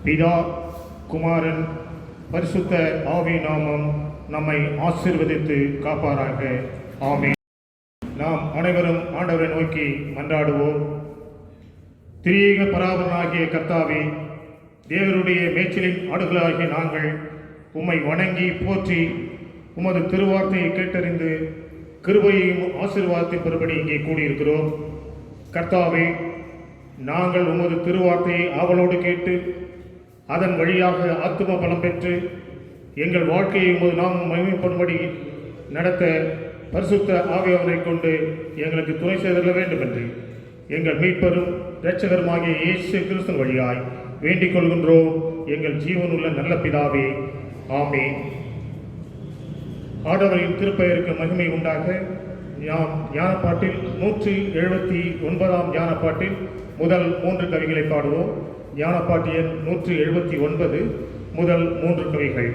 பிதா, குமாரன், பரிசுத்த ஆவி நாமம் நம்மை ஆசீர்வதித்து காப்பாராக. ஆமென். நாம் அனைவரும் ஆண்டவரை நோக்கி மன்றாடுவோம். திரியேக பராபரனாகிய கர்த்தாவே, தேவருடைய மேய்ச்சலின் ஆடுகளாகிய நாங்கள் உம்மை வணங்கி போற்றி உமது திருவார்த்தையை கேட்டறிந்து கிருபையையும் ஆசீர்வாதத்தை பெறும்படி இங்கே கூடியிருக்கிறோம். கர்த்தாவே, நாங்கள் உமது திருவார்த்தையை ஆவலோடு கேட்டு அதன் வழியாக ஆத்தும பலம் பெற்று எங்கள் வாழ்க்கையை உமது நாம் மகிமைப்படும்படி நடத்த பரிசுத்த ஆவியானவரை கொண்டு எங்களுக்கு துணை செய்தல்ல வேண்டும் என்று எங்கள் மீட்பரும் இரட்சகருமாகிய இயேசு கிறிஸ்து வழியாய் வேண்டிக் கொள்கின்றோம். எங்கள் ஜீவனுள்ள நல்ல பிதாவே, ஆமென். ஆண்டவரின் திருப்பெயருக்கு மகிமை உண்டாக. ஞானப்பாட்டில் 179 ஞானப்பாட்டில் முதல் 3 கவிகளை பாடுவோம். ஞானப்பாட்டு எண் 179 முதல் 3 கவிகள்.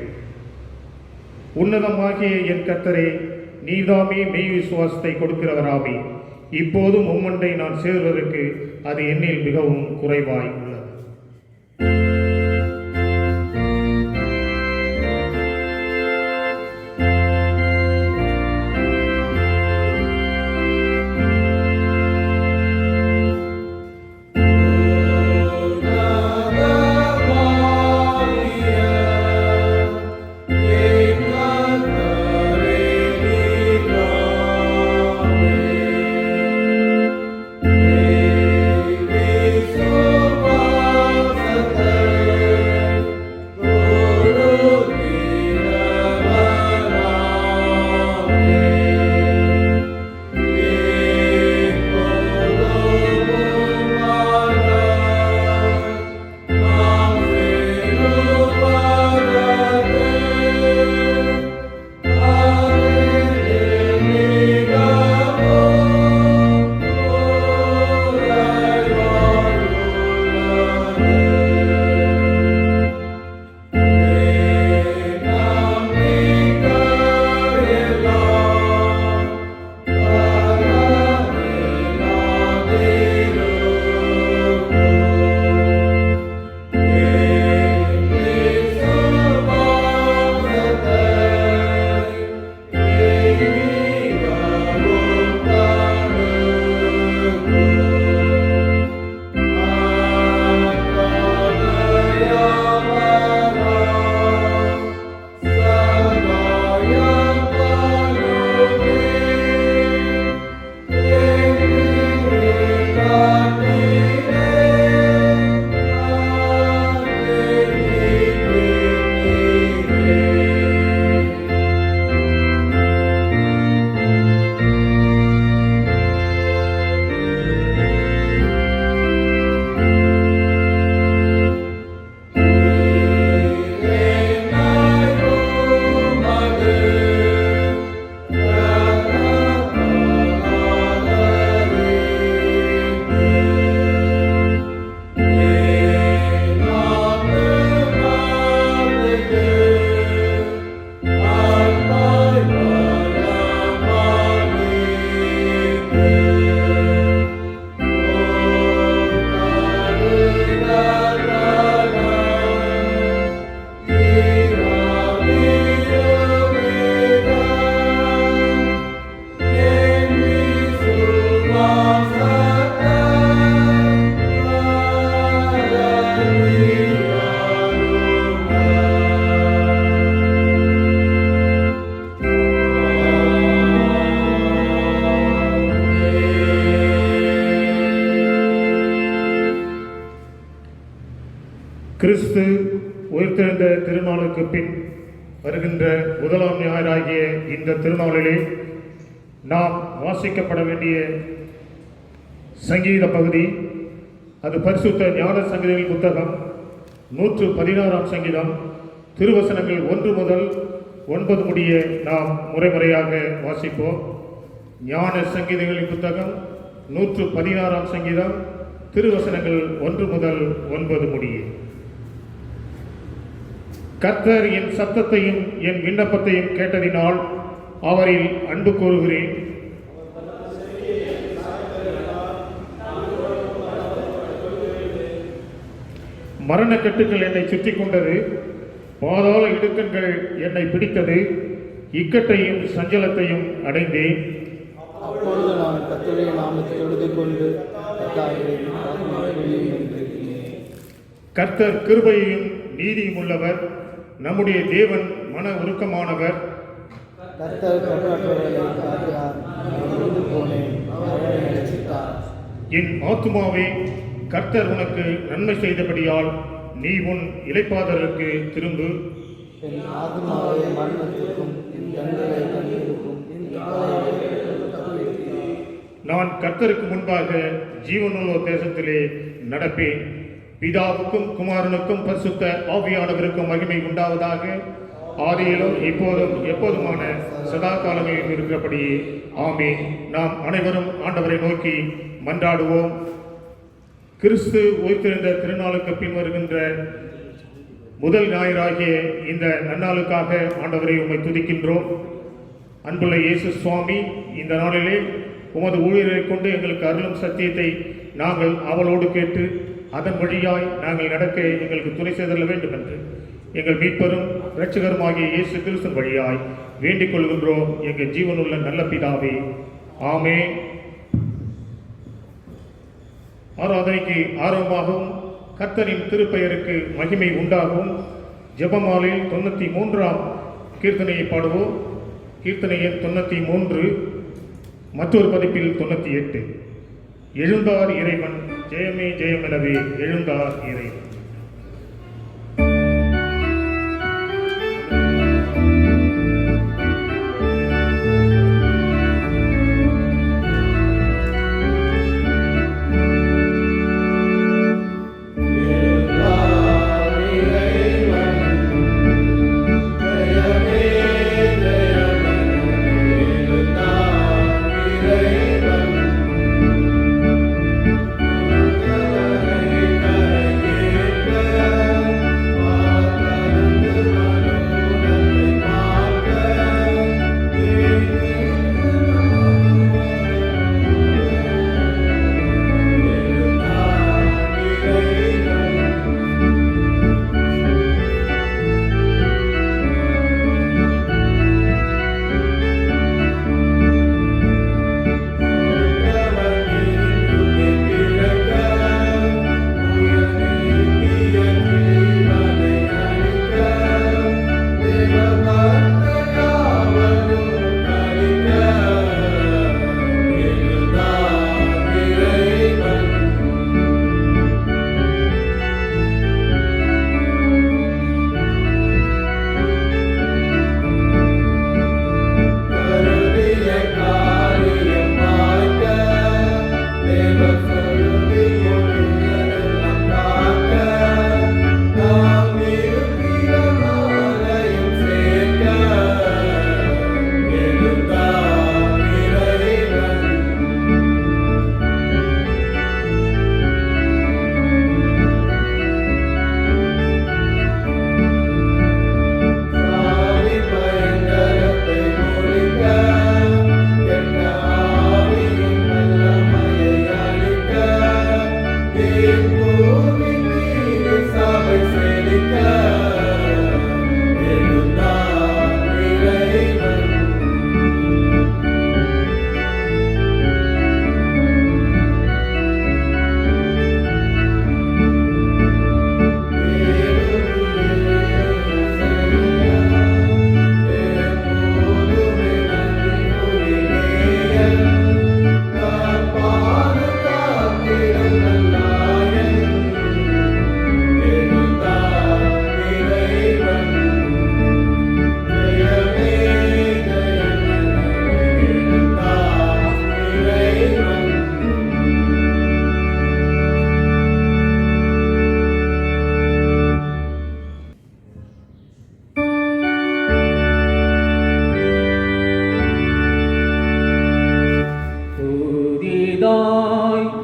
உன்னதமாகிய என் கர்த்தரே, நீதாமே மெய் விசுவாசத்தை கொடுக்கிறவராமே, இப்போதும் உம்மண்டை நான் சேர்வதற்கு அது என்னில் மிகவும் குறைவாய் உள்ளது. கிறிஸ்து உயிர்த்தெழுந்த திருநாளுக்கு பின் வருகின்ற முதலாம் ஞாயிறாகிய இந்த திருநாளிலே நாம் வாசிக்கப்பட வேண்டிய சங்கீத பகுதி, அது பரிசுத்த ஞான சங்கீதங்கள் புத்தகம் 116 சங்கீதம், திருவசனங்கள் 1 முதல் 9 முடிய நாம் முறைமுறையாக வாசிப்போம். ஞான சங்கீதங்களின் புத்தகம் 116 சங்கீதம், திருவசனங்கள் 1 முதல் 9 முடிய. கர்த்தர் என் சத்தத்தையும் என் விண்ணப்பத்தையும் கேட்டதினால் அவரில் அன்பு கூறுகிறேன். மரண கட்டுகள் என்னை சுற்றி கொண்டது, பாதாள இடுக்கண்கள் என்னை பிடித்தது, இக்கட்டையும் சஞ்சலத்தையும் அடைந்தேன். அப்பொழுது நான் கர்த்தருடைய நாமத்தை தொழுது கொண்டு கர்த்தர் கிருபையையும் நீதியும் உள்ளவர், நம்முடைய தேவன் மன உருக்கமானவர். கர்த்தர் கருணாற்றவர்களை காக்கிறார், நான் போனேன், அவரை ரட்சித்தார். என் ஆத்துமாவே, கர்த்தர் உனக்கு நன்மை செய்தபடியால் நீ உன் இளைப்பாதலுக்கு திரும்பு. என் ஆத்துமாவை மரணத்திற்கும் என் கண்களை கண்ணீருக்கும் நான் கர்த்தருக்கு முன்பாக ஜீவனுள்ள தேசத்திலே நடப்பேன். பிதாவுக்கும் குமாரனுக்கும் பரிசுத்த ஆவியானவருக்கும் மகிமை உண்டாவதாக, ஆதியிலும் இப்போதும் எப்போதுமான சதா காலங்களில் இருக்கிறபடியே ஆமென். நாம் அனைவரும் ஆண்டவரை நோக்கி மன்றாடுவோம். கிறிஸ்து உயிர்த்தெழுந்த திருநாளுக்கு பின் வருகின்ற முதல் ஞாயிறாகிய இந்த நன்னாளுக்காக ஆண்டவரை உம்மை துதிக்கின்றோம். அன்புள்ள இயேசு சுவாமி, இந்த நாளிலே உமது ஊழியரை கொண்டு எங்களுக்கு அருளும் சத்தியத்தை நாங்கள் அவளோடு கேட்டு அதன் வழியாய் நாங்கள் நடக்க எங்களுக்கு துணை செய்தல வேண்டும் என்று எங்கள் மீட்பரும் இரட்சகருமாகிய இயேசு கிறிஸ்துவின் வழியாய் வேண்டிக் கொள்கின்றோம் எங்கள் ஜீவனுள்ள நல்ல பிதாவே, ஆமென். ஆராதனைக்கு ஆர்வமாகவும் கர்த்தரின் திருப்பெயருக்கு மகிமை உண்டாகவும் ஜெபமாலையில் 93ஆம் கீர்த்தனையை பாடுவோம். கீர்த்தனை எண் 93, மற்றொரு பதிப்பில் 98. எழுந்தார் இறைவன், ஜெயமே ஜெயமெனவே எழுந்தார் இறைவன்.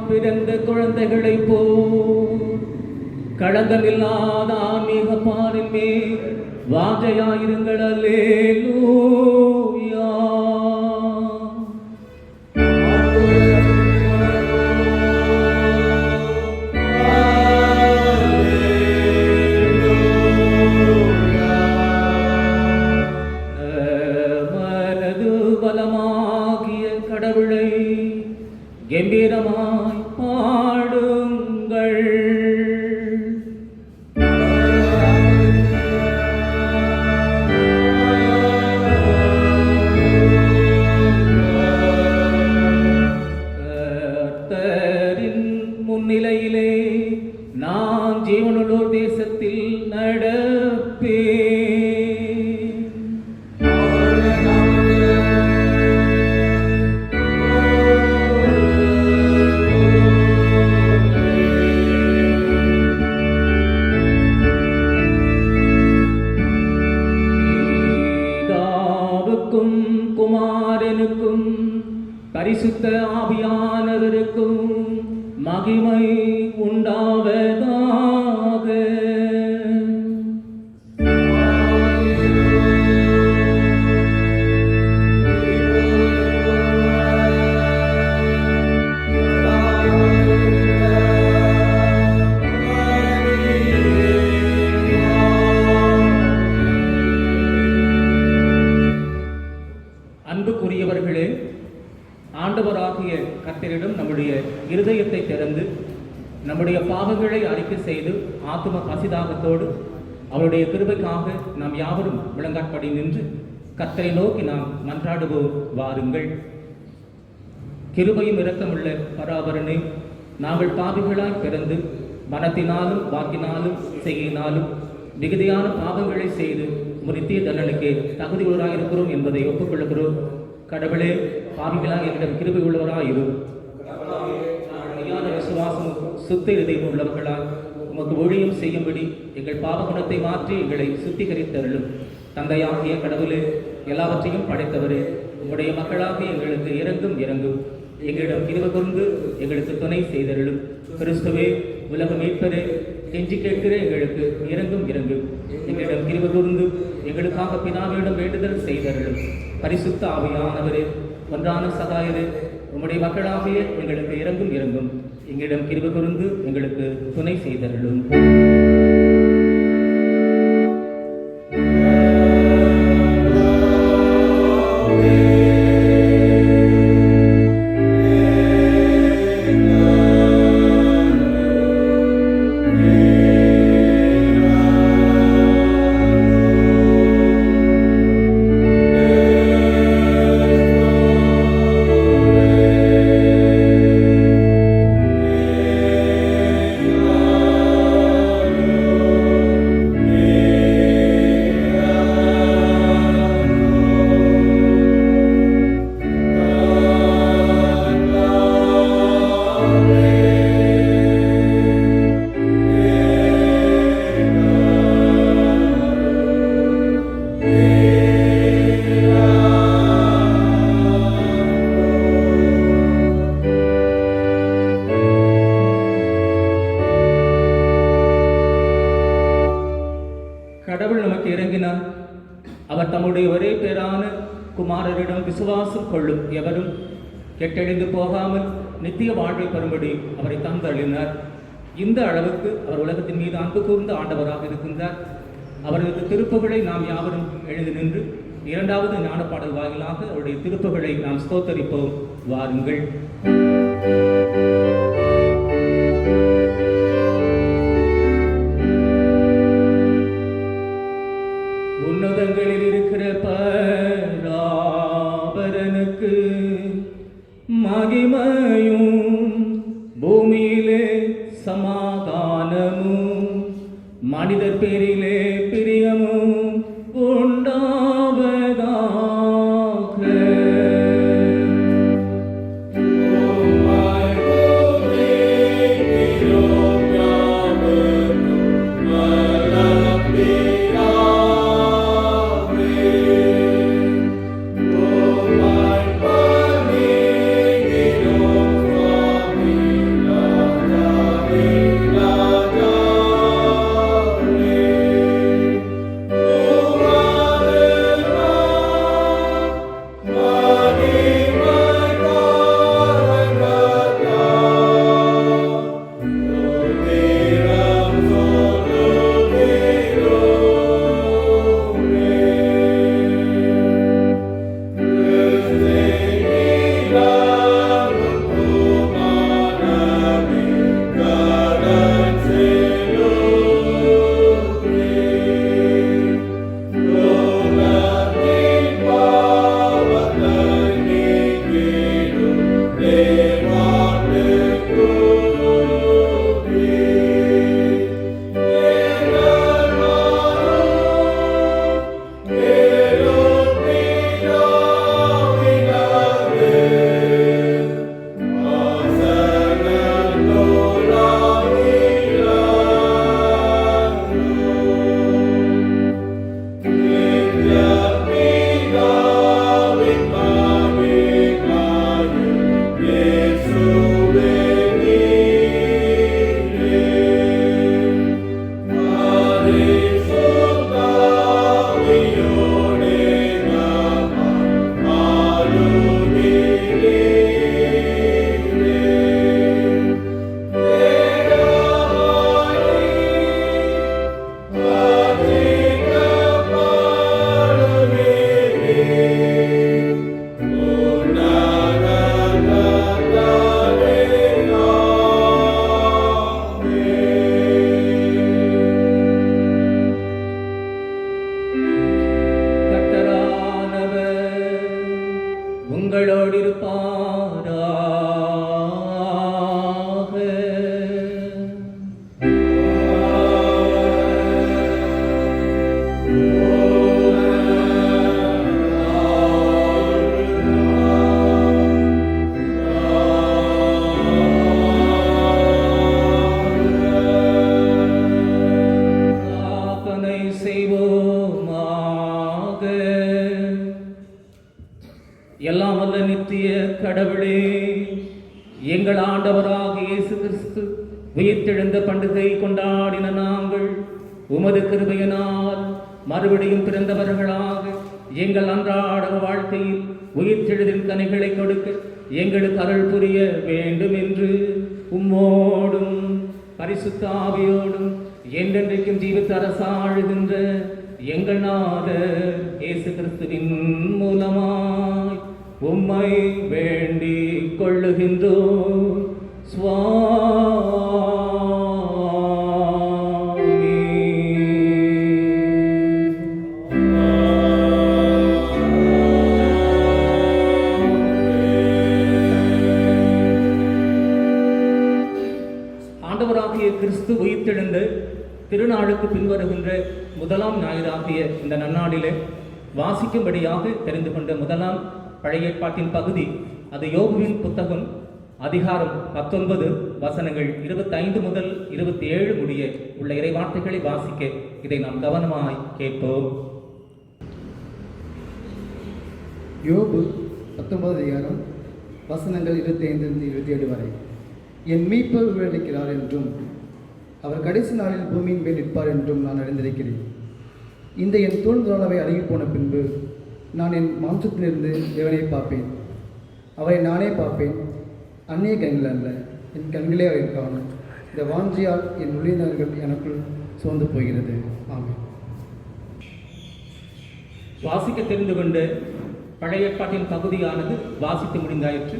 பிறந்த குழந்தைகளைப் போல் களங்கமில்லாத ஆன்மீக பாரின் மேல் வாஞ்சையாயிருங்கள். அல்லேலூயா. அல்லேலூயா. பிதாவுக்கும் குமாரனுக்கும் பரிசுத்த ஆவியானவருக்கும் மகிமை உண்டாவதாக. அன்புக்குரியவர்களே, ஆண்டவராகிய கர்த்தரிடம் நம்முடைய இருதயத்தை திறந்து நம்முடைய பாவங்களை அறிக்கை செய்து ஆத்தும பசிதாகத்தோடு அவருடைய கிருபைக்காக நாம் யாவரும் விளங்காட்படி நின்று கர்த்தரை நோக்கி நாம் மன்றாடுவோம். வாருங்கள். கிருபையும் இரக்கமுள்ள பராபரனே, நாங்கள் பாவிகளாய் பிறந்து மனத்தினாலும் வாக்கினாலும் செய்யினாலும் மிகுதியான பாவங்களை செய்து நித்திய தண்டனைக்கு தகுதியுள்ளவராக இருக்கிறோம் என்பதை ஒப்புக்கொள்கிறோம். கடவுளே, பாவிகளாக எங்களிடம் கிருபை உள்ளவராயிரும். மெய்யான விசுவாசம் சுத்த இதயம் உள்ளவர்களால் உமக்கு ஊழியம் செய்யும்படி எங்கள் பாவ குணத்தை மாற்றி எங்களை சுத்திகரித்தருளும். தந்தையாகிய கடவுளே, எல்லாவற்றையும் படைத்தவரே, உங்களுடைய மக்களாக எங்களுக்கு இறங்கும். எங்களிடம் கிருபை கூர்ந்து எங்களுக்கு துணை செய்தருளும். கிறிஸ்துவே, உலக மீட்பரே, கெஞ்சி கேட்கிற எங்களுக்கு இறங்கும். எங்களிடம் கிருபை கூர்ந்து எங்களுக்காக பிதாவிடம் வேண்டுதல் செய்தருளும். பரிசுத்த ஆவியானவரே, ஒன்றான சகாயரே, உம்முடைய மக்களாகிய எங்களுக்கு இறங்கும். எங்களிடம் கிருபை கூர்ந்து எங்களுக்கு துணை செய்தருளும். கடவுள் நமக்கு இறங்கினார். அவர் தம்முடைய ஒரே பேரான குமாரரிடம் விசுவாசம் கொள்ளும் எவரும் கெட்டழிந்து போகாமல் நித்திய வாழ்வை பெறும்படி அவரை தந்தளினார். இந்த அளவுக்கு அவர் உலகத்தின் மீது அன்பு கூர்ந்த ஆண்டவராக இருக்கின்றார். அவரது திருப்புகளை நாம் யாவரும் எழுதி நின்று இரண்டாவது ஞானப்பாடல் வாயிலாக அவருடைய திருப்புகளை நாம் ஸ்தோத்தரிப்போம். வாருங்கள். உன்னதங்களில் இருக்கிற பராபரனுக்கு மகிமையும் பூமியிலே சமாதானமும் மனிதர் பேரிலே பிரியமும் உண்டாவதாக. Oh, my உங்களோடு இருப்பாராக. பிரார்த்தனை செய்வோமாக. எல்லாம் வல்ல நித்திய கடவுளே, எங்கள் ஆண்டவராகிய இயேசு கிறிஸ்து உயிர்த்தெழுந்த பண்டிகை கொண்டாடின நாங்கள் உமது கிருபையினால் மறுபடியும் பிறந்தவர்களாக எங்கள் அன்றாட வாழ்க்கையில் உயிர்த்தெழுதின் கனிகளை கொடுக்க எங்களுக்கு அருள் புரிய வேண்டும் என்று உம்மோடும் பரிசுத்த ஆவியோடும் என்றென்றைக்கும் ஜீவித்த அரசாழுகின்ற எங்கள் நாதர் இயேசு கிறிஸ்துவின் மூலமாய் உம்மை வேண்டிக் கொள்ளுகின்றோம். ஆண்டவராகிய கிறிஸ்து உயிர்த்தெழுந்த திருநாளுக்கு பின்வருகின்ற முதலாம் ஞாயிறாகிய இந்த நன்னாளிலே வாசிக்கும்படியாக தெரிந்து கொண்ட முதலாம் பழைய ஏற்பாட்டின் பகுதி அது யோபுவின் புத்தகம் அதிகாரம் 19 வசனங்கள் 25 முதல் 27 முடிய உள்ள இறைவார்த்தைகளை வாசிக்க இதை நாம் கவனமாய் கேட்போம். யோபு 19 அதிகாரம் வசனங்கள் 25 27 வரை. என் மீட்பர் உயிரளிக்கிறார் என்றும் அவர் கடைசி நாளில் பூமியின் மேல் நிற்பார் என்றும் நான் அறிந்திருக்கிறேன். இந்த என் தோல்தோளவை அருகி போன பின்பு நான் என் மாம்சத்திலிருந்து தேவனை பார்ப்பேன். அவரை நானே பார்ப்பேன், அந்நிய கண்கள் அல்ல, என் கண்களே அவரை காணும். இந்த வாஞ்சியால் என் உள்ளினர்கள் எனக்குள் சோர்ந்து போகிறது. ஆமென். வாசிக்க தெரிந்து கொண்ட பழைய ஏற்பாட்டின் பகுதியானது வாசித்து முடிந்தாயிற்று.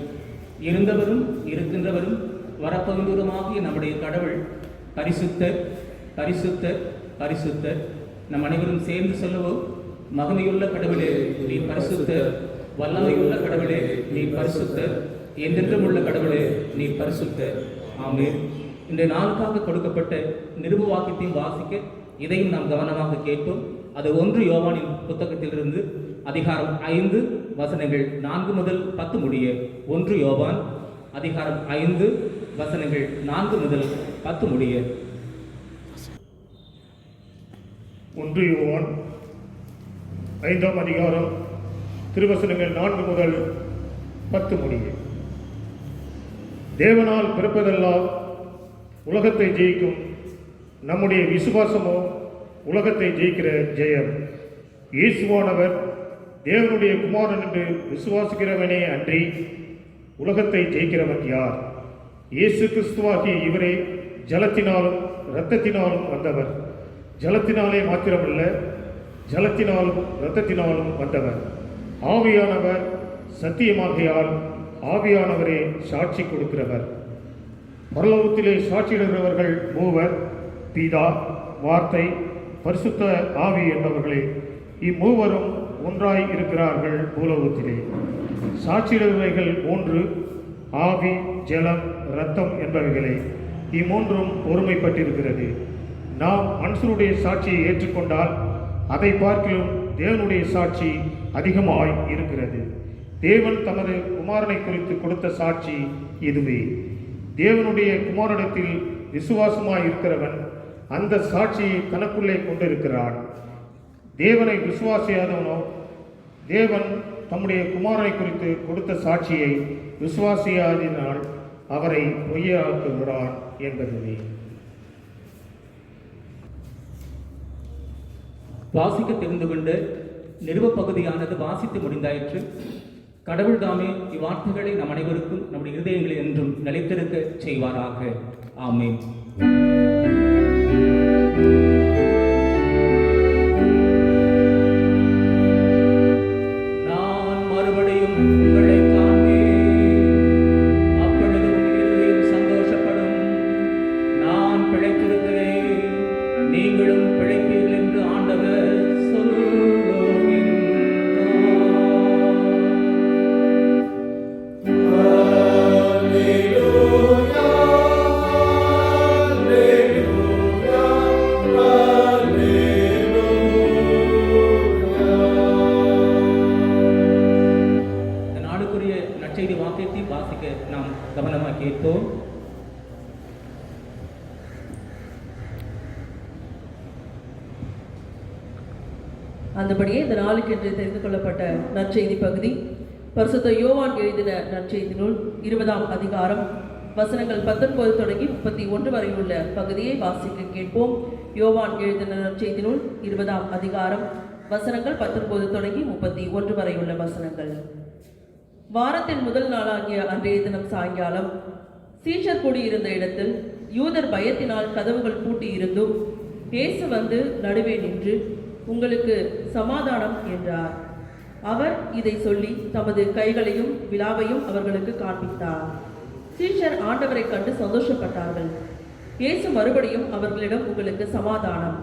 இருந்தவரும் இருக்கின்றவரும் வரப்போகின்றவருமாகிய நம்முடைய கடவுள் பரிசுத்தர், பரிசுத்தர், பரிசுத்தர். நம் அனைவரும் சேர்ந்து சொல்லுவோம். மகிமையுள்ள கடவுளே நீ பரிசுத்தர், வல்லமையுள்ள கடவுளே நீ பரிசுத்தர், என்றென்றும் உள்ள கடவுளே நீ பரிசுத்தர். ஆமென். இந்த நாளுக்காக கொடுக்கப்பட்ட நிருப வாக்கியத்தையும் வாசிக்க இதையும் நாம் கவனமாக கேட்போம். அது 1 யோவானின் புத்தகத்திலிருந்து அதிகாரம் 5 வசனங்கள் 4 முதல் 10 முடிய. 1 யோவான் அதிகாரம் 5 வசனங்கள் 4 முதல் 10 முடிய. 1 யோவான் 5ஆம் அதிகாரம் திருவசனங்கள் 4 முதல் 10 முடிய. தேவனால் பிறப்பதெல்லாம் உலகத்தை ஜெயிக்கும், நம்முடைய விசுவாசமோ உலகத்தை ஜெயிக்கிற ஜெயம். இயேசுவானவர் தேவனுடைய குமாரன் என்று விசுவாசிக்கிறவனே அன்றி உலகத்தை ஜெயிக்கிறவன் யார்? இயேசு கிறிஸ்துவாகிய இவரே ஜலத்தினாலும் இரத்தத்தினாலும் வந்தவர். ஜலத்தினாலே மாத்திரமல்ல, ஜலத்தினாலும் இரத்தத்தினாலும் வந்தவர். ஆவியானவர் சத்தியமாகையால் ஆவியானவரே சாட்சி கொடுக்கிறவர். பரலோகத்திலே சாட்சியிடுகிறவர்கள் மூவர், பிதா, வார்த்தை, பரிசுத்த ஆவி என்பவர்களே. இம்மூவரும் ஒன்றாய் இருக்கிறார்கள் பூலோகத்திலே. சாட்சியிடுகிறவைகள் 3, ஆவி, ஜலம், இரத்தம் என்பவைகளே. இம்மூன்றும் ஒருமைப்பட்டிருக்கிறது. நாம் மனுஷருடைய சாட்சியை ஏற்றுக்கொண்டால் அதை பார்க்கிலும் தேவனுடைய சாட்சி அதிகமாய் இருக்கிறது. தேவன் தமது குமாரனை குறித்து கொடுத்த சாட்சி இதுவே. தேவனுடைய குமாரனிடத்தில் விசுவாசமாய் இருக்கிறவன் அந்த சாட்சியை தனக்குள்ளே கொண்டிருக்கிறான். தேவனை விசுவாசியாதவனோ தேவன் தம்முடைய குமாரனை குறித்து கொடுத்த சாட்சியை விசுவாசியாதினால் அவரை பொய்யாக்குகிறார் என்பதுவே. வாசிக்க தெரிந்து கொண்டு நிருப பகுதியானது வாசித்து முடிந்தாயிற்று. கடவுள் தாமே இவ்வார்த்தைகளை நம் அனைவருக்கும் நம்முடைய இருதயங்களில் என்றும் நிலைத்திருக்க செய்வாராக. ஆமென். நான் மறுபடியும் உங்களை காண்பேன், அப்பொழுது உங்கள் இருதயம் சந்தோஷப்படும். நான் பிழைத்திருக்கிறேன், நீங்களும் பிழைப்பீர்கள் என்று ஆண்டவர் சொல்லுகின்றார். வாசிக்க நாம் கவனமாக கேட்போம். அந்தபடியே இந்த நாளுக்கு என்று தெரிந்து கொள்ளப்பட்ட நற்செய்தி பகுதி பரிசுத்த யோவான் எழுதின நற்செய்தி நூல் 20ஆம் அதிகாரம் வசனங்கள் 19 தொடங்கி 31 வரை உள்ள பகுதியை வாசிக்க கேட்போம். யோவான் எழுதின நற்செய்தி நூல் 20ஆம் அதிகாரம் வசனங்கள் 19 தொடங்கி 31 வரை உள்ள வசனங்கள். வாரத்தின் முதல் நாளாகிய அன்றைய தினம் சாயங்காலம் சீஷர் கூடியிருந்த இடத்தில் யூதர் பயத்தினால் கதவுகள் பூட்டி இருந்தும் இயேசு வந்து நடுவே நின்று, உங்களுக்கு சமாதானம் என்றார். அவர் இதை சொல்லி தமது கைகளையும் விலாவையும் அவர்களுக்கு காண்பித்தார். சீஷர் ஆண்டவரை கண்டு சந்தோஷப்பட்டார்கள். இயேசு மறுபடியும் அவர்களிடம், உங்களுக்கு சமாதானம்.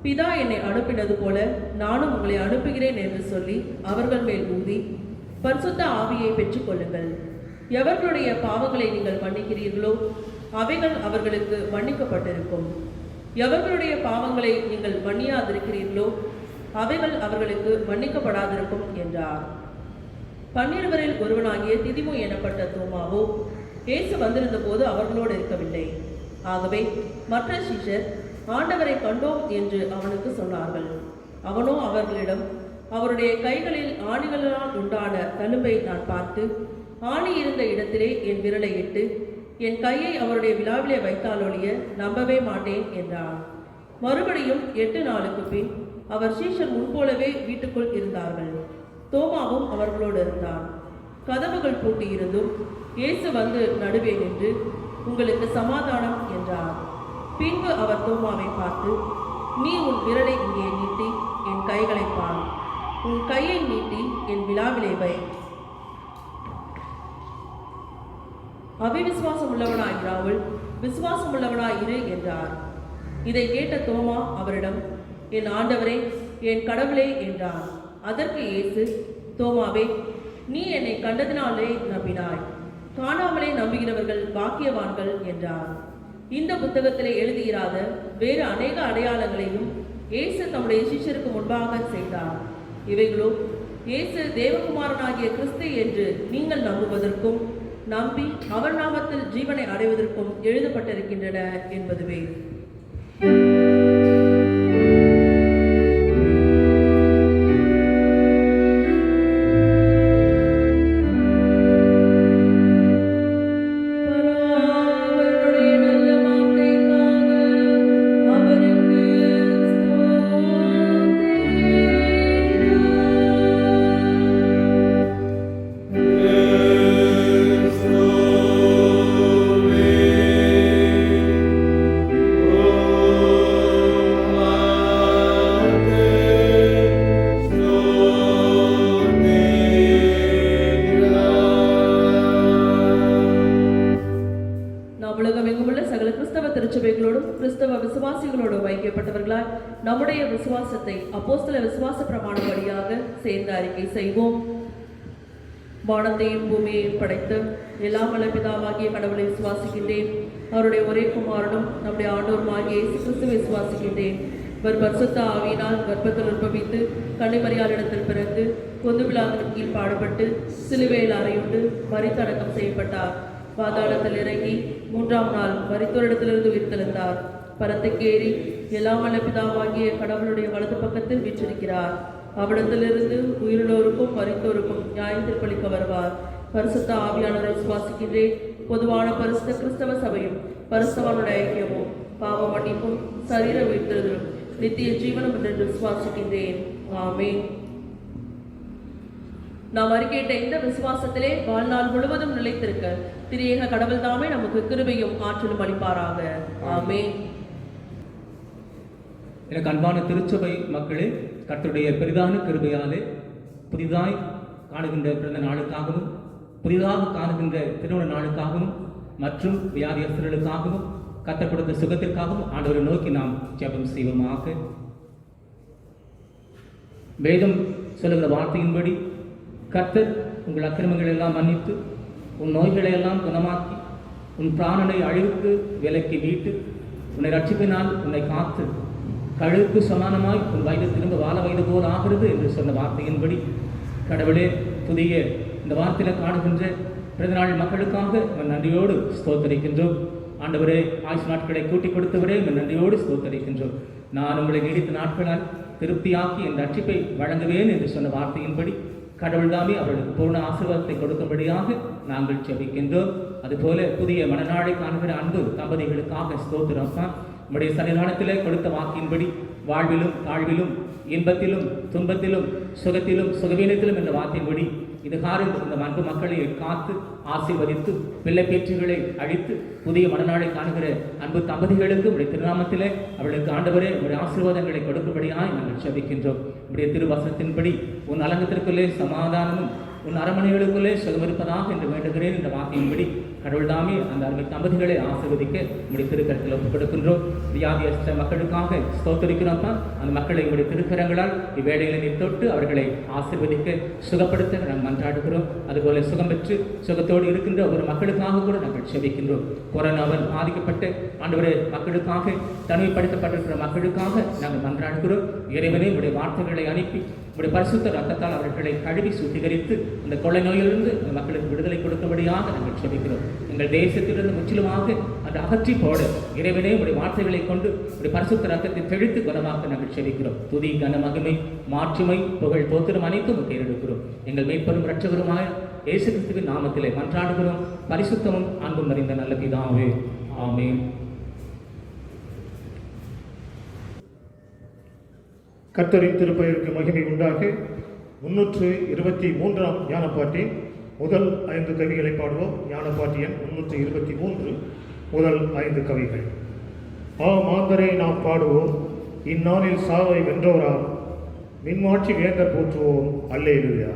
பிதா என்னை அனுப்பினது போல நானும் உங்களை அனுப்புகிறேன் என்று சொல்லி அவர்கள் மேல் ஊதி, பரிசுத்த ஆவியை பெற்றுக்கொள்ளுங்கள். எவர்களுடைய பாவங்களை நீங்கள் மன்னிக்கிறீர்களோ அவைகள் அவர்களுக்கு மன்னிக்கப்பட்டிருக்கும். எவர்களுடைய பாவங்களை நீங்கள் மன்னியாதிருக்கிறீர்களோ அவைகள் அவர்களுக்கு மன்னிக்கப்படாதிருக்கும் என்றார். 12 ஒருவனாகிய திதிமு எனப்பட்ட தோமாவோ இயேசு வந்திருந்த போது அவர்களோடு இருக்கவில்லை. ஆகவே மற்ற சீஷர் ஆண்டவரை கண்டோம் என்று அவனுக்கு சொன்னார்கள். அவனோ அவர்களிடம், அவருடைய கைகளில் ஆணிகளால் உண்டான தழும்பை நான் பார்த்து, ஆணி இருந்த இடத்திலே என் விரலை இட்டு என் கையை அவருடைய விழாவிலே வைத்தாலொழிய நம்பவே மாட்டேன் என்றார். மறுபடியும் 8 நாளுக்கு பின் அவர் சீஷர் முன்போலவே வீட்டுக்குள் இருந்தார்கள். தோமாவும் அவர்களோடு இருந்தான். கதவுகள் பூட்டி இருந்தும் இயேசு வந்து நடுவே நின்று, உங்களுக்கு சமாதானம் என்றார். பின்பு அவர் தோமாவை பார்த்து, நீ உன் விரலை இங்கே நீட்டி என் கைகளை பார், உன் கையை நீட்டி என் விழாவிலே வை, அவிவிசுவாசம் உள்ளவனாயிராமல் விசுவாசம் உள்ளவனாயிரு என்றார். இதை கேட்ட தோமா அவரிடம், என் ஆண்டவரே, என் கடவுளே என்றான். அதற்கு இயேசு, தோமாவே, நீ என்னை கண்டதினாலே நம்பினாய், காணாமலே நம்புகிறவர்கள் பாக்கியவான்கள் என்றார். இந்த புத்தகத்திலே எழுதியிராத வேறு அநேக அடையாளங்களையும் இயேசு தம்முடைய சிஷ்யருக்கு முன்பாக செய்தார். இவைகளோ இயேசு தேவகுமாரனாகிய கிறிஸ்து என்று நீங்கள் நம்புவதற்கும் நம்பி அவர் நாமத்தில் ஜீவனை அடைவதற்கும் எழுதப்பட்டிருக்கின்றன என்பதுவே. கிறிஸ்தவ விசுவாசிகளோடும் ஐக்கியப்பட்டவர்களாய் நம்முடைய விசுவாசத்தை அப்போஸ்தல விசுவாச பிரமாணப்படியாக சேர்ந்து அறிக்கை செய்வோம். வானத்தையும் பூமியையும் படைத்த எல்லாம் வல்ல பிதாவாகிய கடவுளை விசுவாசிக்கின்றேன். அவருடைய ஒரே குமாரனும் நம்முடைய ஆண்டவருமாகிய இயேசு கிறிஸ்துவை விசுவாசிக்கின்றேன். இவர் பரிசுத்த ஆவியினால் கர்ப்பத்தில் உற்பவித்து கன்னிமரியாளிடத்தில் பிறந்து பொந்து பிலாத்தின் கீழ் பாடுபட்டு சிலுவையில் அறையுண்டு மரித்தடக்கம் செய்யப்பட்டார். பாதாளத்தில் இறங்கி 3ஆம் நாள் மரித்தோரிடத்திலிருந்து உயிர்த்தெழுந்தார். பரத்துக்கேறி எல்லாம் வல்ல பிதாவாகிய கடவுளுடைய வலது பக்கத்தில் வீற்றிருக்கிறார். அவ்விடத்திலிருந்து உயிருள்ளோருக்கும் மரித்தோருக்கும் நியாயம் தீர்ப்பளிக்க வருவார். பரிசுத்த ஆவியானவரை விசுவாசிக்கின்றேன். பொதுவான பரிசுத்த கிறிஸ்தவ சபையும் பரிசுத்தவானுடைய ஐக்கியமும் பாவ மன்னிப்பும் சரீர உயிர்த்தெழுதலும் நித்திய ஜீவனம் என்று விசுவாசிக்கின்றேன். ஆமென். நாம் அறிக்கையிட்ட இந்த விசுவாசத்திலே வாழ்நாள் முழுவதும் நிலைத்திருக்க திரியேக கடவுள் தாமே நமக்கு கிருபையும் ஆற்றலும் அளிப்பாராக. ஆமென். எனக்கு அன்பான திருச்சபை மக்களே, கர்த்தருடைய பெரிதான கிருபையாலே புதிதாய் காணுகின்ற பிறந்த நாளுக்காகவும் புதிதாக காணுகின்ற திருமண நாளுக்காகவும் மற்றும் வியாதியஸ்தர்களுக்காகவும் கர்த்தர் கொடுத்த சுகத்திற்காகவும் ஆண்டவரை நோக்கி நாம் ஜெபம் செய்வோமாக. வேதம் சொல்லுகிற வார்த்தையின்படி கர்த்தர் உங்கள் அக்கிரமங்களை எல்லாம் மன்னித்து உன் நோய்களை எல்லாம் குணமாக்கி உன் பிராணனை அழிவுக்கு விலக்கி மீட்டு உன்னை ரட்சிப்பினால் உன்னை காத்து கழுவுக்கு சமானமாய் உன் வயது திரும்ப வாழ வயது போல் ஆகிறது என்று சொன்ன வார்த்தையின்படி கடவுளே, புதிய இந்த வார்த்தையில் காணுகின்ற பிறந்தநாள் மக்களுக்காக நன்றியோடு ஸ்தோத்தரிக்கின்றோம். ஆண்டவரே, ஆயுஷ் நாட்களை கூட்டிக் கொடுத்தவரே, நன்றியோடு ஸ்தோத்தரிக்கின்றோம். நான் உங்களை நீடித்த நாட்களால் திருப்தியாக்கி என் ரட்சிப்பை வழங்குவேன் என்று சொன்ன வார்த்தையின்படி கடவுள் தாமே அவர்களுக்கு பூர்ண ஆசீர்வாதத்தை கொடுக்கும்படியாக நாங்கள் ஜெபிக்கின்றோம். அதுபோல புதிய மனநாளை காண்கிற அன்பு தம்பதிகளுக்காக ஸ்தோத்திரப்பா. நம்முடைய சன்னிதானத்திலே கொடுத்த வாக்கின்படி வாழ்விலும் தாழ்விலும் இன்பத்திலும் துன்பத்திலும் சுகத்திலும் சுகவீனத்திலும் என்ற வார்த்தையின்படி இதுகாரம் இந்த அன்பு மக்களை காத்து ஆசீர்வதித்து பிள்ளை பேற்றுகளை அழித்து புதிய மனநாளை காணுகிற அன்பு தம்பதிகளுக்கு உடைய திருநாமத்திலே அவர்களுக்கு ஆண்டவரே உடைய ஆசீர்வாதங்களை கொடுக்கும்படியாய் நாங்கள் ஜெபிக்கின்றோம். உடைய திருவசனத்தின்படி உன் அலங்கத்திற்குள்ளே சமாதானமும் உன் அரமனைகளுக்குள்ளே சுகம் இருப்பதாக என்று வேண்டுகிறேன் என்ற வார்த்தையின்படி கடவுள் தாமே அந்த அருமை தம்பதிகளை ஆசீர்வதிக்க உடைய திருக்கரத்தில் ஒப்புக் கொடுக்கின்றோம். வியாதியஸ்த மக்களுக்காக ஸ்தோத்தரிக்கிறோம்ப்பா. அந்த மக்களை உடைய திருக்கரங்களால் இவ்வேளைகளை நீர் தொட்டு அவர்களை ஆசீர்வதிக்க சுகப்படுத்த நாங்கள் மன்றாடுகிறோம். அதுபோல சுகம் பெற்று சுகத்தோடு இருக்கின்ற ஒரு மக்களுக்காக கூட நாங்கள் செபிக்கின்றோம். கொரோனாவால் பாதிக்கப்பட்ட ஆண்டவரே மக்களுக்காக தனிமைப்படுத்தப்பட்டிருக்கிற மக்களுக்காக நாங்கள் மன்றாடுகிறோம். இறைவனே உடைய வார்த்தைகளை அனுப்பி உடைய பரிசுத்த ரத்தத்தால் அவர்களை கழுவி சுத்திகரித்து அந்த கொள்ளை நோயிலிருந்து அந்த மக்களுக்கு விடுதலை கொடுக்கும்படியாக நாங்கள் செபிக்கிறோம். எங்கள் தேசத்திலிருந்து முற்றிலுமாக அதை அகற்றி போட இறைவனே உடைய வார்த்தைகளை கொண்டு உடைய பரிசுத்த ரத்தத்தை தெளித்து குணமாக்க நாங்கள் செபிக்கிறோம். துதி கன மகிமை மாட்சிமை புகழ் தோத்திரம் அனைத்தும் தேர்ந்தெடுக்கிறோம். எங்கள் மேற்பெரும் இரட்சகருமாய் இயேசு கிறிஸ்துவின் நாமத்திலே மன்றாடுகிறோம். பரிசுத்தமும் அன்பும் நிறைந்த நல்ல பிதாவே, ஆமென். கர்த்தரின் திருப்பெயருக்கு மகிமை உண்டாக 323ஆம் ஞானப்பாட்டின் முதல் 5 கவிகளை பாடுவோம். ஞானப்பாட்டி எண் 323 முதல் 5 கவிகள். மாந்தரை நாம் பாடுவோம், இந்நாளில் சாவை வென்றோராம் மின்மாட்சி வேந்தர் போற்றுவோம், அல்லேலூயா.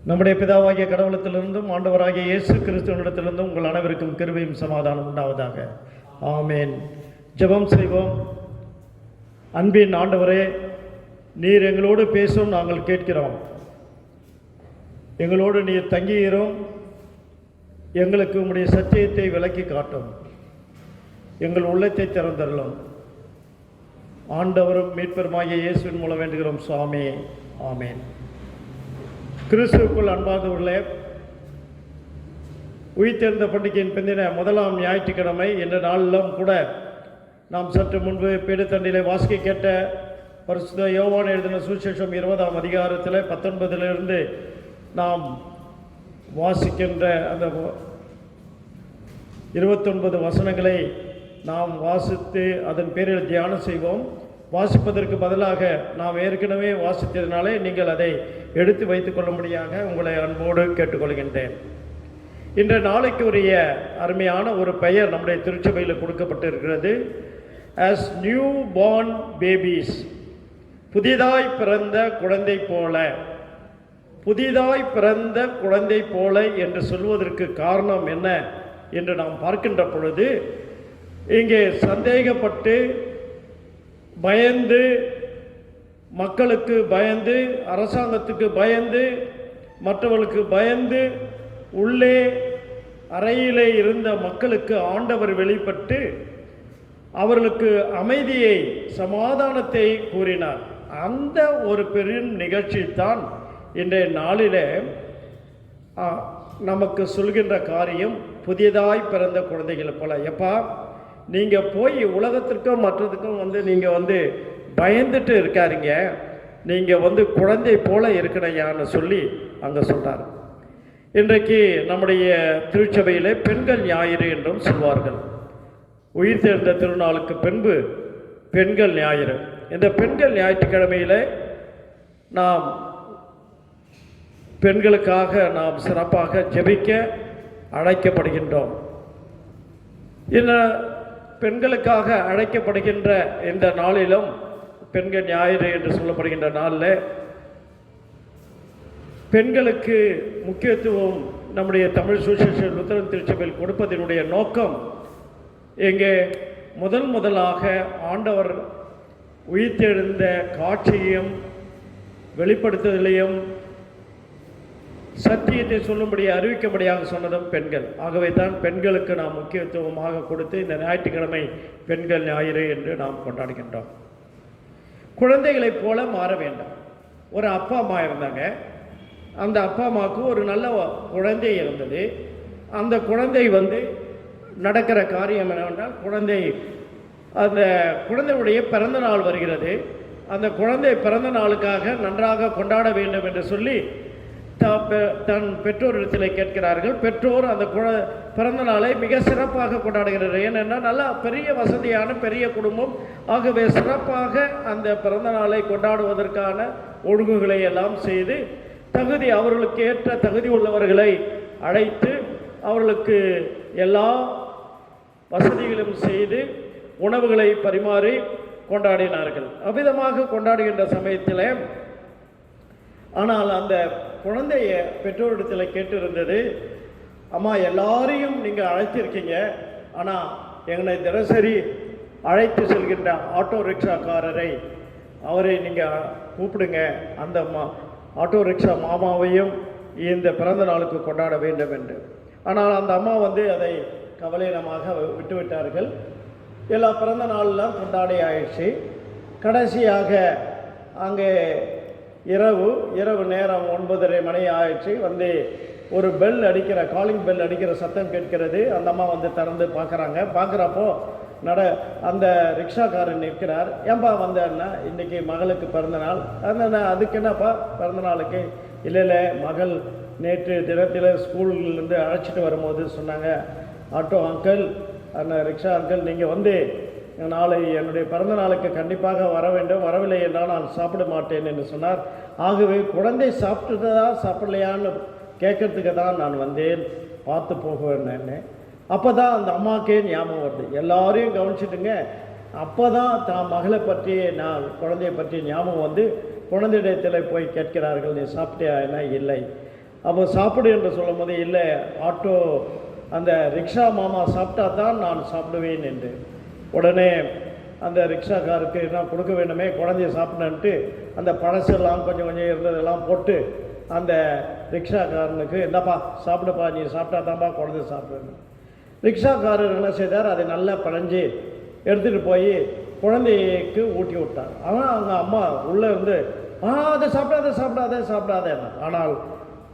நம்முடைய பிதாவாகிய கடவுளத்திலிருந்தும் ஆண்டவராகிய இயேசு கிறிஸ்துவனிடத்திலிருந்தும் உங்கள் அனைவருக்கும் கிருபையும் சமாதானம் உண்டாவதாக. ஆமேன். ஜெபம் செய்வோம். அன்பின் ஆண்டவரே, நீர் எங்களோடு பேசும், நாங்கள் கேட்கிறோம். எங்களோடு நீர் தங்கியிரும். எங்களுக்கு உம்முடைய சத்தியத்தை விளக்கி காட்டும். எங்கள் உள்ளத்தை திறந்தருளும். ஆண்டவரும் மீட்பெருமாகிய இயேசுவின் மூலம் வேண்டுகிறோம் சுவாமி. ஆமேன். கிறிஸ்துவுக்குள் அன்பார்ந்தவர்களே, உயிர்த்தெழுந்த பண்டிகையின் பிந்தின முதலாம் ஞாயிற்றுக்கிழமை என்ற நாளிலும் கூட நாம் சற்று முன்பு பீடத்தண்டிலே வாசிக்க கேட்ட பரிசுத்த யோவான் எழுதின சுவிசேஷம் 20ஆம் அதிகாரத்தில் 19 நாம் வாசிக்கின்ற அந்த 29 வசனங்களை நாம் வாசித்து அதன் பேரில் தியானம் செய்வோம். வாசிப்பதற்கு பதிலாக நாம் ஏற்கனவே வாசித்ததினாலே நீங்கள் அதை எடுத்து வைத்துக் கொள்ளும்படியாக உங்களை அன்போடு கேட்டுக்கொள்கின்றேன். இன்றைய நாளைக்கு உரிய அருமையான ஒரு பெயர் நம்முடைய திருச்சபையில் கொடுக்கப்பட்டிருக்கிறது. as நியூ பார்ன் பேபிஸ், புதிதாய் பிறந்த குழந்தை போல. புதிதாய் பிறந்த குழந்தை போல என்று சொல்வதற்கு காரணம் என்ன என்று நாம் பார்க்கின்ற பொழுது, இங்கே சந்தேகப்பட்டு பயந்து, மக்களுக்கு பயந்து, அரசாங்கத்துக்கு பயந்து, மற்றவர்களுக்கு பயந்து, உள்ளே அறையிலே இருந்த மக்களுக்கு ஆண்டவர் வெளிப்பட்டு அவர்களுக்கு அமைதியை, சமாதானத்தை கூறினார். அந்த ஒரு பெரும் நிகழ்ச்சி தான் இன்றைய நாளிலே நமக்கு சொல்கின்ற காரியம். புதியதாய் பிறந்த குழந்தைகளை போல. எப்பா, நீங்கள் போய் உலகத்திற்கும் மற்றதுக்கும் நீங்கள் பயந்துட்டு இருக்காருங்க, நீங்கள் குழந்தை போல இருக்கணையான்னு சொல்லி அங்கே சொல்கிறார். இன்றைக்கு நம்முடைய திருச்சபையில் பெண்கள் ஞாயிறு என்றும் சொல்வார்கள். உயிர்த்தெழுந்த திருநாளுக்கு பின்பு பெண்கள் ஞாயிறு. இந்த பெண்கள் ஞாயிற்றுக்கிழமையில் நாம் பெண்களுக்காக நாம் சிறப்பாக ஜெபிக்க அழைக்கப்படுகின்றோம். இந்த பெண்களுக்காக அழைக்கப்படுகின்ற இந்த நாளிலும், பெண்கள் ஞாயிறு என்று சொல்லப்படுகின்ற நாளில் பெண்களுக்கு முக்கியத்துவம் நம்முடைய தமிழ் சுவிசேஷ லுத்தரன் திருச்சபையில் கொடுப்பதனுடைய நோக்கம், இங்கே முதலாக ஆண்டவர் உயிர்த்தெழுந்த காட்சியையும் வெளிப்படுத்துதலையும் சத்தியத்தை சொல்லும்படி அறிவிக்கும்படியாக சொன்னதும் பெண்கள். ஆகவே தான் பெண்களுக்கு நாம் முக்கியத்துவமாக கொடுத்து இந்த ஞாயிற்றுக்கிழமை பெண்கள் ஞாயிறு என்று நாம் கொண்டாடுகின்றோம். குழந்தைகளைப் போல மாற வேண்டும். ஒரு அப்பா அம்மா இருந்தாங்க. அந்த அப்பா அம்மாவுக்கு ஒரு நல்ல குழந்தை இருந்தது. அந்த குழந்தை நடக்கிற காரியம் என்னவென்றால், அந்த குழந்தையுடைய பிறந்த நாள் வருகிறது. அந்த குழந்தை பிறந்த நாளுக்காக நன்றாக கொண்டாட வேண்டும் என்று சொல்லி தன் பெற்றோரிடத்தில் கேட்கிறார்கள். பெற்றோர் அந்த பிறந்த நாளை மிக சிறப்பாக கொண்டாடுகிறார்கள். ஏனென்னா நல்லா பெரிய வசதியான பெரிய குடும்பம். ஆகவே சிறப்பாக அந்த பிறந்த நாளை கொண்டாடுவதற்கான ஒழுங்குகளை எல்லாம் செய்து அவர்களுக்கு ஏற்ற தகுதி உள்ளவர்களை அழைத்து அவர்களுக்கு எல்லா வசதிகளும் செய்து உணவுகளை பரிமாறி கொண்டாடினார்கள். அவ்விதமாக கொண்டாடுகின்ற சமயத்தில், ஆனால் அந்த குழந்தைய பெற்றோரிடத்தில் கேட்டிருந்தது, அம்மா எல்லாரையும் நீங்கள் அழைத்திருக்கீங்க, ஆனால் எங்களை தினசரி அழைத்து செல்கின்ற ஆட்டோ ரிக்ஷாக்காரரை அவரை நீங்கள் கூப்பிடுங்க, அந்த ஆட்டோ ரிக்ஷா மாமாவையும் இந்த பிறந்த நாளுக்கு கொண்டாட வேண்டும் என்று. ஆனால் அந்த அம்மா அதை கவலையினமாக விட்டுவிட்டார்கள். எல்லா பிறந்த நாளெலாம் கொண்டாடி ஆயிடுச்சு. கடைசியாக அங்கே இரவு நேரம் 9:30 மணி ஆயிடுச்சு. ஒரு பெல் அடிக்கிற, காலிங் பெல் அடிக்கிற சத்தம் கேட்கிறது. அந்த அம்மா திறந்து பார்க்குறாங்க. பார்க்குறப்போ அந்த ரிக்ஷாக்காரன் நிற்கிறார். ஏன்பா வந்தேன்னா, இன்றைக்கி மகளுக்கு பிறந்தநாள். அதுக்கு என்னப்பா பிறந்த நாளுக்கு? இல்லை, மகள் நேற்று தினத்தில் ஸ்கூல்லேருந்து அழைச்சிட்டு வரும்போது சொன்னாங்க, ஆட்டோ அங்கிள், அந்த ரிக்ஷா அங்கிள், நீங்கள் நாளை என்னுடைய பிறந்த நாளுக்கு கண்டிப்பாக வர வேண்டும், வரவில்லை என்றால் நான் சாப்பிட மாட்டேன் என்று சொன்னார். ஆகவே குழந்தை சாப்பிட்டுதா சாப்பிடலையான்னு கேட்கறதுக்கு தான் நான் வந்தேன், பார்த்து போவேன்னு. அப்போ தான் அந்த அம்மாக்கே ஞாபகம் வருது. எல்லாரையும் கவனிச்சுட்டுங்க. அப்போ தான் தான் மகளை பற்றி, குழந்தையை பற்றி ஞாபகம் குழந்தையிடத்தில் போய் கேட்கிறார்கள், நீ சாப்பிட்டியா? என்ன இல்லை. அப்போ சாப்பிடு என்று சொல்லும் போது, இல்லை ஆட்டோ அந்த ரிக்ஷா மாமா சாப்பிட்டா தான் நான் சாப்பிடுவேன் என்று. உடனே அந்த ரிக்ஷாக்காருக்கு நான் கொடுக்க வேண்டுமே, குழந்தைய சாப்பிடணுன்ட்டு அந்த பழசெல்லாம் கொஞ்சம் கொஞ்சம் இருந்ததெல்லாம் போட்டு அந்த ரிக்ஷாக்காரனுக்கு, என்னப்பா சாப்பிடுப்பா, நீ சாப்பிட்டா தான்ப்பா குழந்தைய சாப்பிடணும். ரிக்ஷாக்காரர் என்ன செய்தார், அதை நல்லா பழஞ்சி எடுத்துகிட்டு போய் குழந்தைக்கு ஊட்டி விட்டார். ஆனால் அவங்க அம்மா உள்ளே இருந்து, அதை சாப்பிடாத சாப்பிடாத சாப்பிடாத. ஆனால்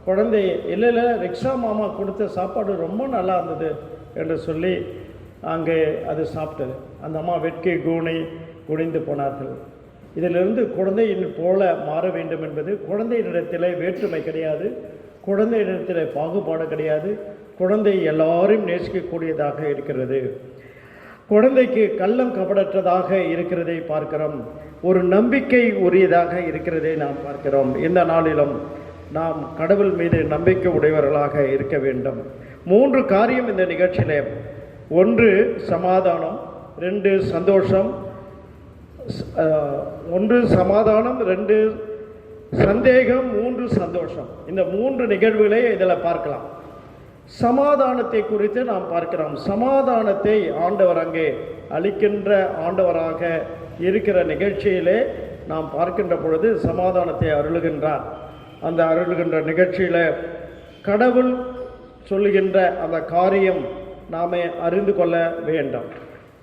குழந்தை, இல்லை இல்லை ரிக்ஷா மாமா கொடுத்த சாப்பாடு ரொம்ப நல்லா இருந்தது என்று சொல்லி அங்கே அது சாப்பிட்டது. அந்த அம்மா வெட்கி குனிந்து போனார்கள். இதிலிருந்து குழந்தையின் போல மாற வேண்டும் என்பது, குழந்தையினிடத்தில் வேற்றுமை கிடையாது, குழந்தையினிடத்தில் பாகுபாடு கிடையாது, குழந்தை எல்லாரையும் நேசிக்கக்கூடியதாக இருக்கிறது. குழந்தைக்கு கள்ளம் கபடற்றதாக இருக்கிறதை பார்க்கிறோம். ஒரு நம்பிக்கை உரியதாக இருக்கிறதை நாம் பார்க்கிறோம். இந்த நாளிலும் நாம் கடவுள் மீது நம்பிக்கை உடையவர்களாக இருக்க வேண்டும். 3 காரியம் இந்த நிகழ்ச்சியிலே. 1 சமாதானம், 2 சந்தோஷம், 1 சமாதானம், 2 சந்தேகம், 3 சந்தோஷம். இந்த 3 நிகழ்வுகளை இதில் பார்க்கலாம். சமாதானத்தை குறித்து நாம் பார்க்கிறோம். சமாதானத்தை ஆண்டவர் அங்கே அளிக்கின்ற ஆண்டவராக இருக்கிற நிகழ்ச்சியிலே நாம் பார்க்கின்ற பொழுது சமாதானத்தை அருளுகின்றார். அந்த அருளுகின்ற நிகழ்ச்சியில் கடவுள் சொல்லுகின்ற அந்த காரியம் நாம் அறிந்து கொள்ள வேண்டும்.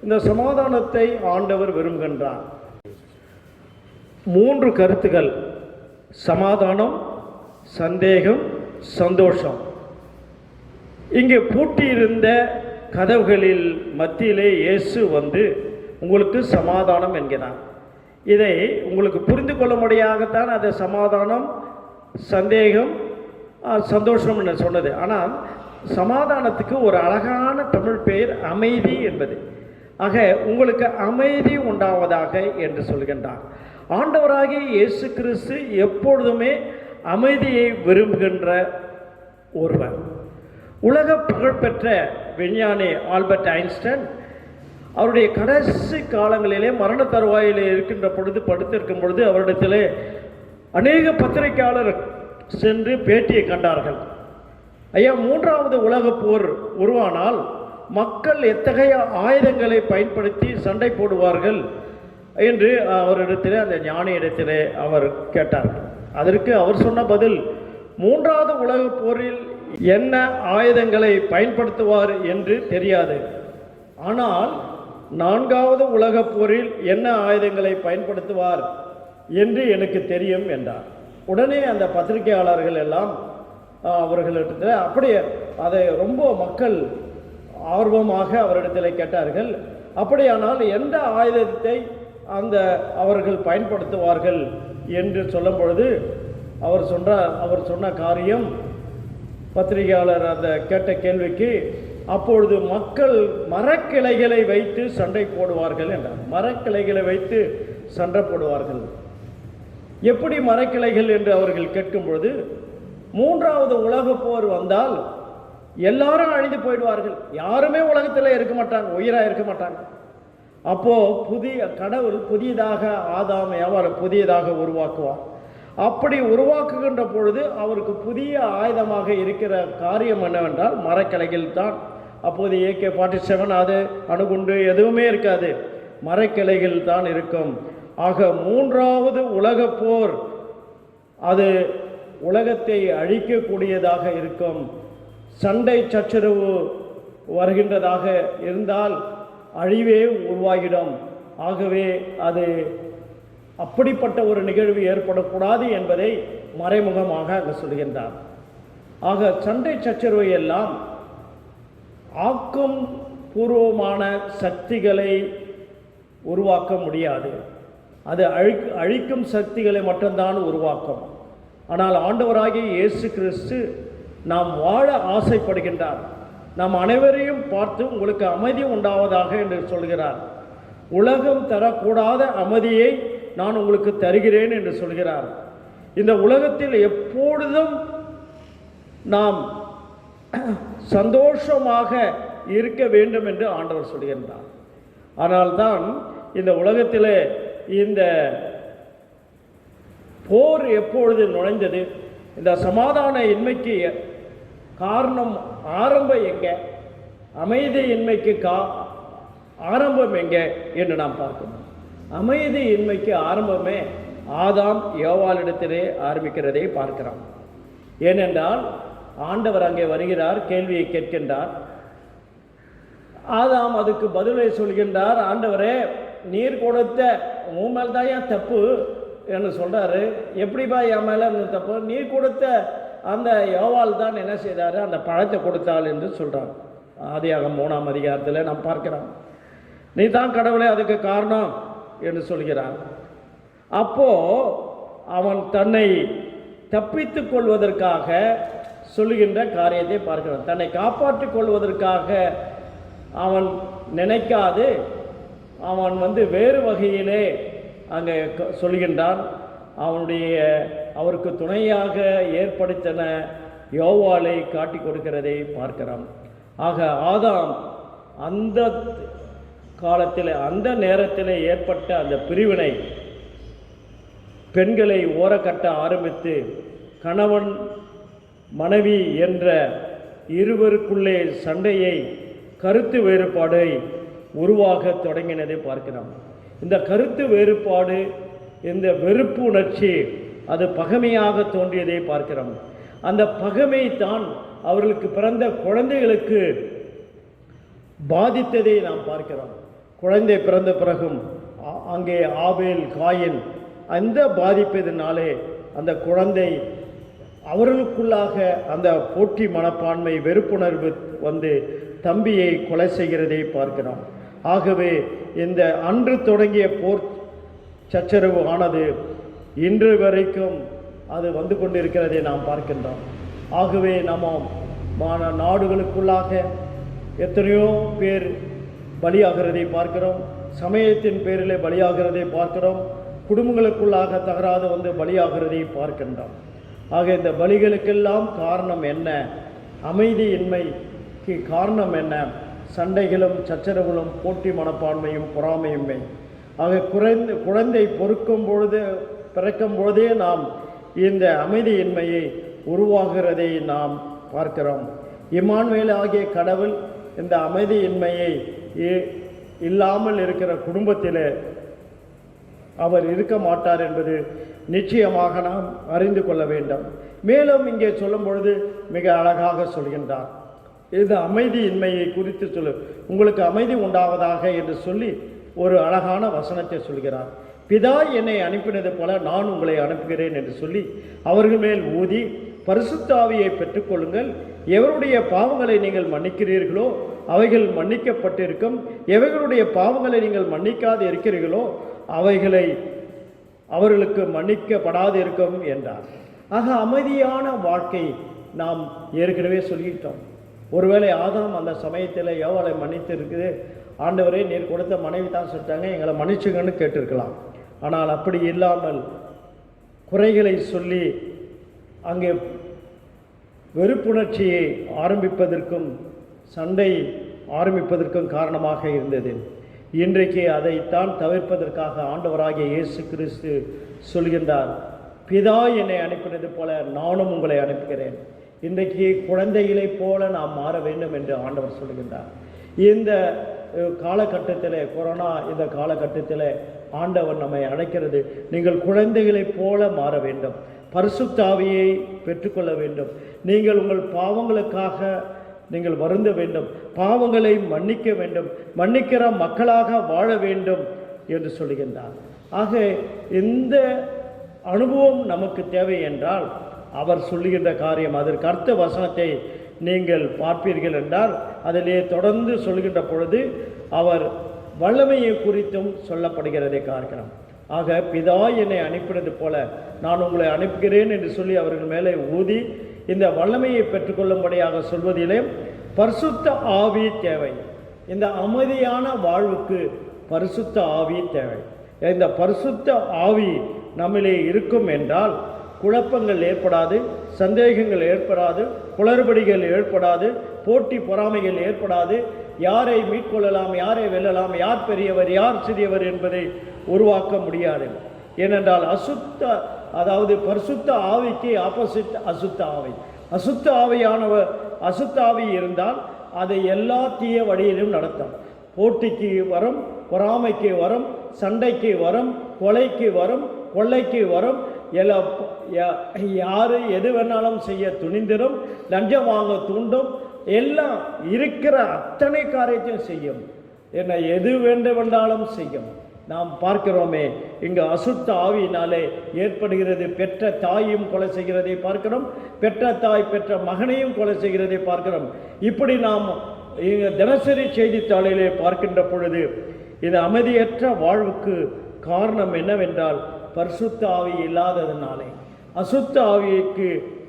இந்த சமாதானத்தை ஆண்டவர் விரும்புகின்றார். 3 கருத்துக்கள்: சமாதானம், சந்தேகம், சந்தோஷம். இங்கே பூட்டியிருந்த கதவுகளில் மத்தியிலே இயேசு வந்து உங்களுக்கு சமாதானம் என்கிறார். இதை உங்களுக்கு புரிந்து கொள்ளும்படியாகத்தான் அது சமாதானம், சந்தேகம், சந்தோஷம் என்று சொன்னது. ஆனால் சமாதானத்துக்கு ஒரு அழகான தமிழ் பெயர் அமைதி என்பது. ஆக உங்களுக்கு அமைதி உண்டாவதாக என்று சொல்கின்றார். ஆண்டவராகிய இயேசு கிறிஸ்து எப்பொழுதுமே அமைதியை விரும்புகின்ற ஒருவர். உலக புகழ்பெற்ற விஞ்ஞானி ஆல்பர்ட் ஐன்ஸ்டைன் அவருடைய கடைசி காலங்களிலே மரண தருவாயிலே இருக்கின்ற பொழுது, படுத்திருக்கும் பொழுது அவரிடத்திலே அநேக பத்திரிகையாளர் சென்று பேட்டியை கண்டார்கள். ஐயா, 3வது உலகப் போர் உருவானால் மக்கள் எத்தகைய ஆயுதங்களை பயன்படுத்தி சண்டை போடுவார்கள் என்று அவரிடத்திலே, அந்த ஞானியிடத்திலே அவர் கேட்டார். அதற்கு அவர் சொன்ன பதில், 3வது உலகப் போரில் என்ன ஆயுதங்களை பயன்படுத்துவார் என்று தெரியாது, ஆனால் 4வது உலகப் போரில் என்ன ஆயுதங்களை பயன்படுத்துவார் என்று எனக்கு தெரியும் என்றார். உடனே அந்த பத்திரிகையாளர்கள் எல்லாம் அவர்களிடத்தில் அப்படியே அதை ரொம்ப மக்கள் ஆர்வமாக அவரிடத்தில் கேட்டார்கள். அப்படியானால் எந்த ஆயுதத்தை அவர்கள் பயன்படுத்துவார்கள் என்று சொல்லும் பொழுது அவர் சொன்ன காரியம், பத்திரிகையாளர் அந்த கேட்ட கேள்விக்கு, அப்பொழுது மக்கள் மரக்கிளைகளை வைத்து சண்டை போடுவார்கள் என்றார். மரக்கிளைகளை வைத்து சண்டை போடுவார்கள். எப்படி மரக்கிளைகள் என்று அவர்கள் கேட்கும் பொழுது, 3வது உலகப் போர் வந்தால் எல்லாரும் அழிந்து போயிடுவார்கள், யாருமே உலகத்தில் இருக்க மாட்டாங்க, உயிராக இருக்க மாட்டாங்க. அப்போது கடவுள் புதியதாக ஆதாம் ஏவாளை புதியதாக உருவாக்குவார். அப்படி உருவாக்குகின்ற பொழுது அவருக்கு புதிய ஆயுதமாக இருக்கிற காரியம் என்னவென்றால் மரக்கிளைகள் தான். அப்போது AK-47 அது அணுகுண்டு எதுவுமே இருக்காது, மரக்கிளைகள் தான் இருக்கும். ஆக 3வது உலகப் போர் அது உலகத்தை அழிக்கக்கூடியதாக இருக்கும். சண்டை சச்சரவு வருகின்றதாக இருந்தால் அழிவே உருவாகிடும். ஆகவே அது அப்படிப்பட்ட ஒரு நிகழ்வு ஏற்படக்கூடாது என்பதை மறைமுகமாக அங்கு சொல்கின்றார். ஆக சண்டை சச்சரவை எல்லாம் ஆக்கம் பூர்வமான சக்திகளை உருவாக்க முடியாது, அது அழிக்கும் சக்திகளை மட்டும்தான் உருவாக்கும். ஆனால் ஆண்டவராகிய இயேசு கிறிஸ்து நாம் வாழ ஆசைப்படுகின்றார். நாம் அனைவரையும் பார்த்து உங்களுக்கு அமைதி உண்டாவதாக என்று சொல்கிறார். உலகம் தரக்கூடாத அமைதியை நான் உங்களுக்கு தருகிறேன் என்று சொல்கிறார். இந்த உலகத்தில் எப்பொழுதும் நாம் சந்தோஷமாக இருக்க வேண்டும் என்று ஆண்டவர் சொல்கின்றார். ஆனால்தான் இந்த உலகத்திலே இந்த போர் எப்பொழுது நுழைந்தது, இந்த சமாதான இன்மைக்கு காரணம் ஆரம்பம் எங்கே, அமைதி இன்மைக்கு ஆரம்பம் எங்கே என்று நாம் பார்க்கணும். அமைதி இன்மைக்கு ஆரம்பமே ஆதாம் ஏவாளிடத்திலே ஆரம்பிக்கிறதை பார்க்கிறோம். ஏனென்றால் ஆண்டவர் அங்கே வருகிறார், கேள்வியை கேட்கின்றார். ஆதாம் அதுக்கு பதிலை சொல்கின்றார், ஆண்டவரே நீர் கொடுத்த உன் மேல் தான் ஏன் தப்பு என்று சொல்கிறாரு. எப்படிப்பா என் மேலே தப்பு, நீர் கொடுத்த அந்த யோவாள் தான் என்ன செய்தார், அந்த பழத்தை கொடுத்தாள் என்று சொல்கிறார். ஆதியாகமம் 3ஆம் அதிகாரத்தில் நாம் பார்க்கிறோம். நீ தான் கடவுளே அதுக்கு காரணம் என்று சொல்கிறார். அப்போ அவன் தன்னை தப்பித்துக் கொள்வதற்காக சொல்லுகின்ற காரியத்தை பார்க்கிறான். தன்னை காப்பாற்றிக் கொள்வதற்காக அவன் நினைக்காது அவன் வேறு வகையிலே அங்கே சொல்கின்றான். அவருக்கு துணையாக ஏற்படுத்தின யோவாளை காட்டி கொடுக்கிறதை பார்க்கிறோம். ஆக ஆதாம் அந்த காலத்தில் அந்த நேரத்தில் ஏற்பட்ட அந்த பிரிவினை பெண்களை ஓரக்கட்ட ஆரம்பித்து கணவன் மனைவி என்ற இருவருக்குள்ளே சண்டையை, கருத்து வேறுபாடை உருவாக தொடங்கினதை பார்க்கிறோம். இந்த கருத்து வேறுபாடு, இந்த வெறுப்பு உணர்ச்சி அது பகைமையாக தோன்றியதை பார்க்கிறோம். அந்த பகைமை தான் அவர்களுக்கு பிறந்த குழந்தைகளுக்கு பாதித்ததை நாம் பார்க்கிறோம். குழந்தை பிறந்த பிறகும் அங்கே ஆபேல் காயின் அந்த பாதிப்பதினாலே அந்த குழந்தை அவர்களுக்குள்ளாக அந்த போட்டி மனப்பான்மை, வெறுப்புணர்வு தம்பியை கொலை செய்கிறதை பார்க்கிறோம். ஆகவே இந்த அன்று தொடங்கிய போர் சச்சரவு ஆனது இன்று வரைக்கும் அது கொண்டிருக்கிறதை நாம் பார்க்கின்றோம். ஆகவே நம்ம நாடுகளுக்குள்ளாக எத்தனையோ பேர் பலியாகிறதை பார்க்கிறோம். சமயத்தின் பேரில் பலியாகிறதை பார்க்கிறோம். குடும்பங்களுக்குள்ளாக தகராது பலியாகிறதை பார்க்கின்றோம். ஆக இந்த பலிகளுக்கெல்லாம் காரணம் என்ன? அமைதியின்மைக்கு காரணம் என்ன? சண்டைகளும் சச்சரவுகளும் போட்டி மனப்பான்மையும் பொறாமையுமே. ஆக குழந்தை பிறக்கும் பொழுதே நாம் இந்த அமைதியின்மையை உருவாகிறதை நாம் பார்க்கிறோம். இம்மானுவேல் ஆகிய கடவுள் இந்த அமைதியின்மையை இல்லாமல் இருக்கிற குடும்பத்தில் அவர் இருக்க மாட்டார் என்பது நிச்சயமாக நாம் அறிந்து கொள்ள வேண்டும். மேலும் இங்கே சொல்லும் பொழுது மிக அழகாக சொல்கின்றார். இது அமைதியின்மையை குறித்து உங்களுக்கு அமைதி உண்டாவதாக என்று சொல்லி ஒரு அழகான வசனத்தை சொல்கிறார். பிதா என்னை அனுப்பினது போல நான் உங்களை அனுப்புகிறேன் என்று சொல்லி அவர்கள் மேல் ஊதி பரிசுத்த ஆவியை பெற்றுக்கொள்ளுங்கள். எவருடைய பாவங்களை நீங்கள் மன்னிக்கிறீர்களோ அவைகள் மன்னிக்கப்பட்டிருக்கும், எவைகளுடைய பாவங்களை நீங்கள் மன்னிக்காது இருக்கிறீர்களோ அவைகளை அவர்களுக்கு மன்னிக்கப்படாது இருக்கும் என்றார். ஆக அமைதியான வாழ்க்கை நாம் ஏற்கனவே சொல்லிட்டோம். ஒருவேளை ஆதாம் அந்த சமயத்தில் யோவாளை மன்னித்து இருக்குது, ஆண்டவரே நீர் கொடுத்த மனைவி தான் சொல்லிட்டாங்க, எங்களை மன்னிச்சுங்கன்னு கேட்டிருக்கலாம். ஆனால் அப்படி இல்லாமல் குறைகளை சொல்லி அங்கே வெறுப்புணர்ச்சியை ஆரம்பிப்பதற்கும் சண்டை ஆரம்பிப்பதற்கும் காரணமாக இருந்தது. இன்றைக்கு அதைத்தான் தவிர்ப்பதற்காக ஆண்டவராகிய இயேசு கிறிஸ்து சொல்கின்றார், பிதா என்னை அனுப்பினது போல நானும் உங்களை அனுப்புகிறேன். இன்றைக்கு குழந்தைகளைப் போல நாம் மாற வேண்டும் என்று ஆண்டவர் சொல்கின்றார். இந்த காலகட்டத்தில், கொரோனா இந்த காலகட்டத்தில் ஆண்டவர் நம்மை அழைக்கிறது, நீங்கள் குழந்தைகளைப் போல மாற வேண்டும், பரிசுத்த ஆவியை பெற்றுக்கொள்ள வேண்டும், நீங்கள் உங்கள் பாவங்களுக்காக நீங்கள் வருந்த வேண்டும், பாவங்களை மன்னிக்க வேண்டும், மன்னிக்கிற மக்களாக வாழ வேண்டும் என்று சொல்லுகின்றார். ஆக இந்த அனுபவம் நமக்கு தேவை என்றால் அவர் சொல்லுகின்ற காரியம், அதற்கு அர்த்த வசனத்தை நீங்கள் பார்ப்பீர்கள் என்றால் அதிலே தொடர்ந்து சொல்கின்ற பொழுது அவர் வல்லமையை குறித்தும் சொல்லப்படுகிறதை பார்க்கிறோம். ஆக பிதா என்னை அனுப்பினது போல நான் உங்களை அனுப்புகிறேன் என்று சொல்லி அவர்கள் மேலே ஊதி இந்த வல்லமையை பெற்றுக்கொள்ளும்படியாக சொல்வதிலே பரிசுத்த ஆவி தேவை. இந்த அமைதியான வாழ்வுக்கு பரிசுத்த ஆவி தேவை. இந்த பரிசுத்த ஆவி நம்மிலே இருக்கும் என்றால் குழப்பங்கள் ஏற்படாது, சந்தேகங்கள் ஏற்படாது, குளறுபடிகள் ஏற்படாது, போட்டி பொறாமைகள் ஏற்படாது, யாரை மீட்கொள்ளலாம், யாரை வெல்லலாம், யார் பெரியவர் யார் சிறியவர் என்பதை உருவாக்க முடியாது. ஏனென்றால் அசுத்த அதாவது பரிசுத்த ஆவிக்கு ஆப்போசிட் அசுத்த ஆவி. அசுத்த ஆவியானவர் அசுத்த ஆவி இருந்தால் அதை எல்லா தீய வழியிலும் நடத்தும். போட்டிக்கு வரும், பொறாமைக்கு வரும், சண்டைக்கு வரும், கொலைக்கு வரும், கொள்ளைக்கு வரும், யார் எது வேணாலும் செய்ய துணிந்திரும், லஞ்சம் வாங்க தூண்டும், எல்லாம் இருக்கிற அத்தனை காரியத்தையும் செய்யும். என்ன எது வேண்டுமென்றாலும் செய்யும். நாம் பார்க்கிறோமே, இங்கு அசுத்த ஆவியினாலே ஏற்படுகிறது. பெற்ற தாயும் கொலை செய்கிறதை பார்க்கிறோம், பெற்ற தாய் பெற்ற மகனையும் கொலை செய்கிறதை பார்க்கிறோம். இப்படி நாம் தினசரி செய்தித்தாளிலே பார்க்கின்ற பொழுது இது அமைதியற்ற வாழ்வுக்கு காரணம் என்னவென்றால் பரிசுத்த ஆவி இல்லாததினாலே, அசுத்த ஆவிக்கு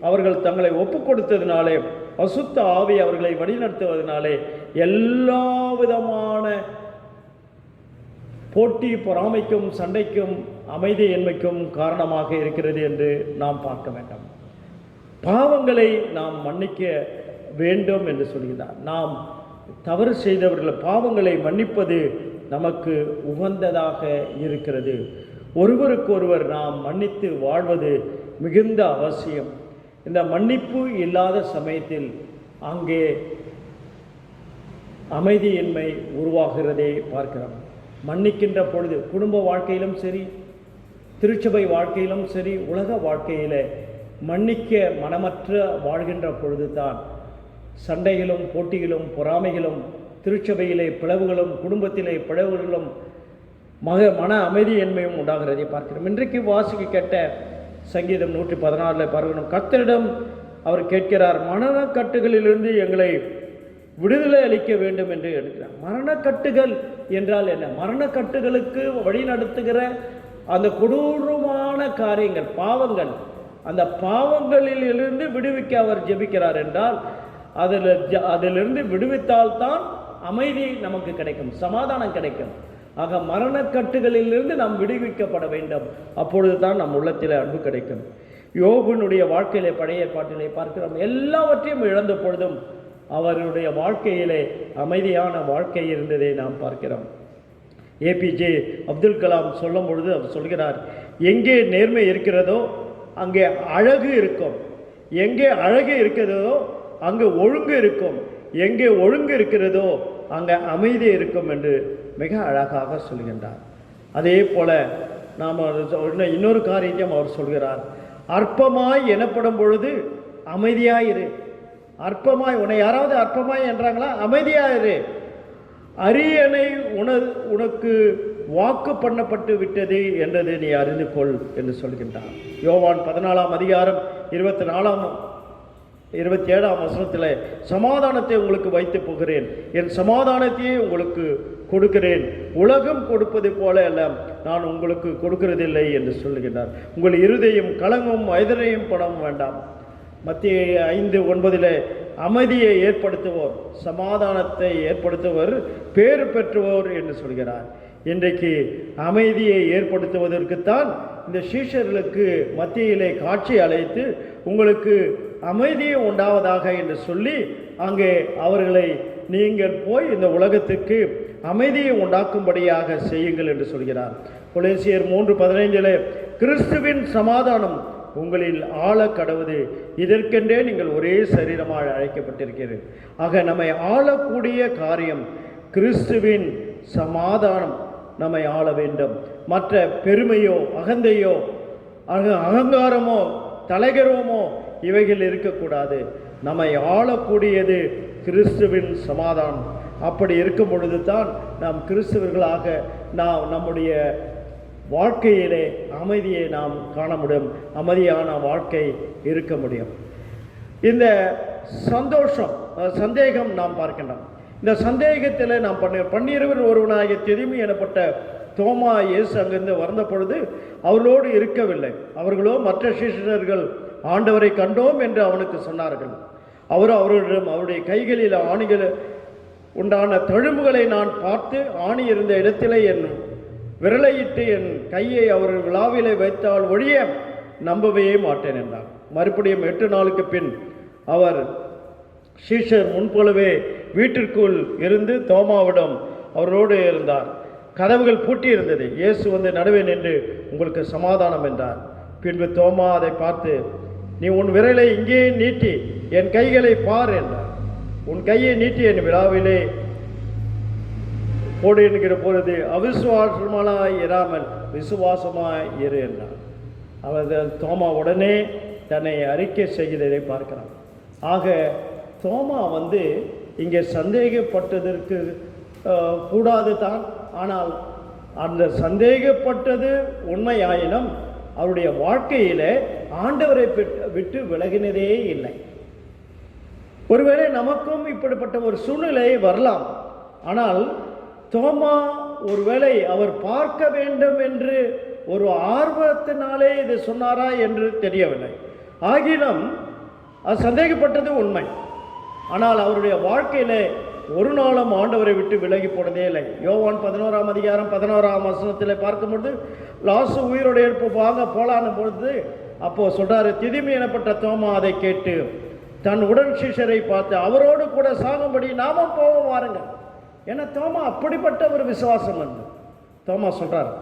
அவர்கள் தங்களை ஒப்பு கொடுத்ததினாலே, அசுத்த ஆவி அவர்களை வழிநடத்துவதனாலே எல்லா விதமான போட்டி, பொறாமைக்கும், சண்டைக்கும், அமைதியின்மைக்கும் காரணமாக இருக்கிறது என்று நாம் பார்க்க வேண்டும். பாவங்களை நாம் மன்னிக்க வேண்டும் என்று சொல்கிறார். நாம் தவறு செய்தவர்கள் பாவங்களை மன்னிப்பது நமக்கு உகந்ததாக இருக்கிறது. ஒருவருக்கொருவர் நாம் மன்னித்து வாழ்வது மிகுந்த அவசியம். இந்த மன்னிப்பு இல்லாத சமயத்தில் அங்கே அமைதியின்மை உருவாகிறதை பார்க்கிறோம். மன்னிக்கின்ற பொழுது குடும்ப வாழ்க்கையிலும் சரி, திருச்சபை வாழ்க்கையிலும் சரி, உலக வாழ்க்கையில் மன்னிக்க மனமற்ற வாழ்கின்ற பொழுது தான் சண்டைகளும், போட்டிகளும், பொறாமைகளும், திருச்சபையிலே பிளவுகளும், குடும்பத்திலே பிளவுகளும், மன அமைதியின்மையும் உண்டாகிறதை பார்க்கிறோம். இன்றைக்கு வாசிக்க கேட்ட சங்கீதம் 114 பார்க்கணும். கர்த்தரிடம் அவர் கேட்கிறார், மரணக்கட்டுகளிலிருந்து எங்களை விடுதலை அளிக்க வேண்டும் என்று எடுக்கிறார். மரணக்கட்டுகள் என்றால் என்ன? மரணக்கட்டுகளுக்கு வழி நடத்துகிற அந்த கொடூரமான காரியங்கள், பாவங்கள், அந்த பாவங்களிலிருந்து விடுவிக்க அவர் ஜெபிக்கிறார் என்றால் அதிலிருந்து விடுவித்தால்தான் அமைதி நமக்கு கிடைக்கும், சமாதானம் கிடைக்கும். ஆக மரணக்கட்டுகளிலிருந்து நாம் விடுவிக்கப்பட வேண்டும். அப்பொழுது தான் நம் உள்ளத்தில் அன்பு கிடைக்கும். யோபுனுடைய வாழ்க்கையிலே, பழைய ஏற்பாட்டிலே பார்க்கிறோம், எல்லாவற்றையும் இழந்த பொழுதும் அவருடைய வாழ்க்கையிலே அமைதியான வாழ்க்கை இருந்ததை நாம் பார்க்கிறோம். ஏபிஜே அப்துல் கலாம் சொல்லும் பொழுது அவர் சொல்கிறார், எங்கே நேர்மை இருக்கிறதோ அங்கே அழகு இருக்கும், எங்கே அழகு இருக்கிறதோ அங்கே ஒழுங்கு இருக்கும், எங்கே ஒழுங்கு இருக்கிறதோ அங்கே அமைதி இருக்கும் என்று மிக அழகாக சொல்கின்றார். அதே போல நாம் இன்னொரு காரியத்தையும் அவர் சொல்கிறார், அற்பமாய் எனப்படும் பொழுது அமைதியாயிரு. அற்பமாய், உன்னை யாராவது அற்பமாய் என்றாங்களா? அமைதியாயிரு. அரியணை உனக்கு வாக்கு பண்ணப்பட்டு விட்டது என்றது நீ அறிந்து கொள் என்று சொல்கின்றார். யோவான் 14ஆம் அதிகாரம் 27ஆம் வசனத்தில் சமாதானத்தை உங்களுக்கு வைத்து போகிறேன், என் சமாதானத்தையே உங்களுக்கு கொடுக்கிறேன், உலகம் கொடுப்பது போல அல்ல நான் உங்களுக்கு கொடுக்கிறதில்லை என்று சொல்லுகின்றார். உங்கள் இருதயம் கலங்கும், ஐதரையும் படவும் வேண்டாம். மத்திய 5:9 அமைதியை ஏற்படுத்துவோர், சமாதானத்தை ஏற்படுத்துவர் பேறு பெற்றுவோர் என்று சொல்கிறார். இன்றைக்கு அமைதியை ஏற்படுத்துவதற்குத்தான் இந்த சீஷர்களுக்கு மத்தியிலே காட்சி அழைத்து உங்களுக்கு அமைதியை உண்டாவதாக என்று சொல்லி அங்கே அவர்களை நீங்கள் போய் இந்த உலகத்துக்கு அமைதியை உண்டாக்கும்படியாக செய்யுங்கள் என்று சொல்கிறார். கொலோசியர் 3:15 கிறிஸ்துவின் சமாதானம் உங்களில் ஆள கடவுது, இதற்கென்றே நீங்கள் ஒரே சரீரமாக அழைக்கப்பட்டிருக்கிறது. ஆக நம்மை ஆளக்கூடிய காரியம் கிறிஸ்துவின் சமாதானம் நம்மை ஆள வேண்டும். மற்ற பெருமையோ, அகந்தையோ, அகங்காரமோ, தலைகரமோ இவைகள் இருக்கக்கூடாது. நம்மை ஆளக்கூடியது கிறிஸ்துவின் சமாதானம். அப்படி இருக்கும் பொழுது தான் நாம் கிறிஸ்துவர்களாக நம்முடைய வாழ்க்கையிலே அமைதியை நாம் காண முடியும், அமைதியான வாழ்க்கை இருக்க முடியும். இந்த சந்தேகம் நாம் பார்க்கின்றோம். இந்த சந்தேகத்தில் நாம் பன்னிருவர் ஒருவனாகிய திதிமி எனப்பட்ட தோமா இயேசு அங்கிருந்து வந்த பொழுது அவர்களோடு இருக்கவில்லை. அவர்களோ மற்ற சீஷர்கள் ஆண்டவரை கண்டோம் என்று அவனுக்கு சொன்னார்கள். அவர்களிடம் அவருடைய கைகளில் ஆணிகள் உண்டான தழும்புகளை நான் பார்த்து ஆணி இருந்த இடத்திலே என் விரலையிட்டு என் கையை அவர் விழாவிலே வைத்தால் ஒழிய நம்பவே மாட்டேன் என்றார். மறுபடியும் 8 நாளுக்கு பின் அவர் சீஷர் முன்போலவே வீட்டிற்குள் இருந்து தோமாவிடம் அவரோடு இருந்தார். கதவுகள் பூட்டி இருந்தது. இயேசு வந்து நடுவே நின்று உங்களுக்கு சமாதானம் என்றார். பின்பு தோமா அதை பார்த்து, நீ உன் விரலை இங்கே நீட்டி என் கைகளை பார் என்றார். உன் கையை நீட்டி என் விழாவிலே போடு என்கிற பொழுது அவிசுவாசமாய் இராமல் விசுவாசமாய் இரு என்றார். அவர் தோமா உடனே தன்னை அறிக்கை செய்கிறதை பார்க்கிறான். ஆக தோமா இங்கே சந்தேகப்பட்டதற்கு கூடாது தான். ஆனால் அந்த சந்தேகப்பட்டது உண்மையாயினும் அவருடைய வாழ்க்கையிலே ஆண்டவரை விட்டு விலகினதே இல்லை. ஒருவேளை நமக்கும் இப்படிப்பட்ட ஒரு சூழ்நிலை வரலாம். ஆனால் தோமா ஒருவேளை அவர் பார்க்க வேண்டும் என்று ஒரு ஆர்வத்தினாலே இது சொன்னாரா என்று தெரியவில்லை. ஆகிலும் அது சந்தேகப்பட்டது உண்மை. ஆனால் அவருடைய வாழ்க்கையிலே ஒரு நாளும் ஆண்டவரை விட்டு விலகி போனதே இல்லை. யோவான் 11ஆம் அதிகாரம் 11ஆம் வசனத்தில் பார்க்கும்பொழுது லாசு உயிரோடு எழுப்பு வாங்க போலான்னு பொழுது அப்போ சொல்றாரு, திதிமி எனப்பட்ட தோமா அதை கேட்டு தன் உடன் சிஷ்யரை பார்த்து அவரோடு கூட சாகும்படி நாமும் போவோம் வாருங்க. ஏன்னா தோமா அப்படிப்பட்ட ஒரு விசுவாசம் தோமா சொல்றாரு.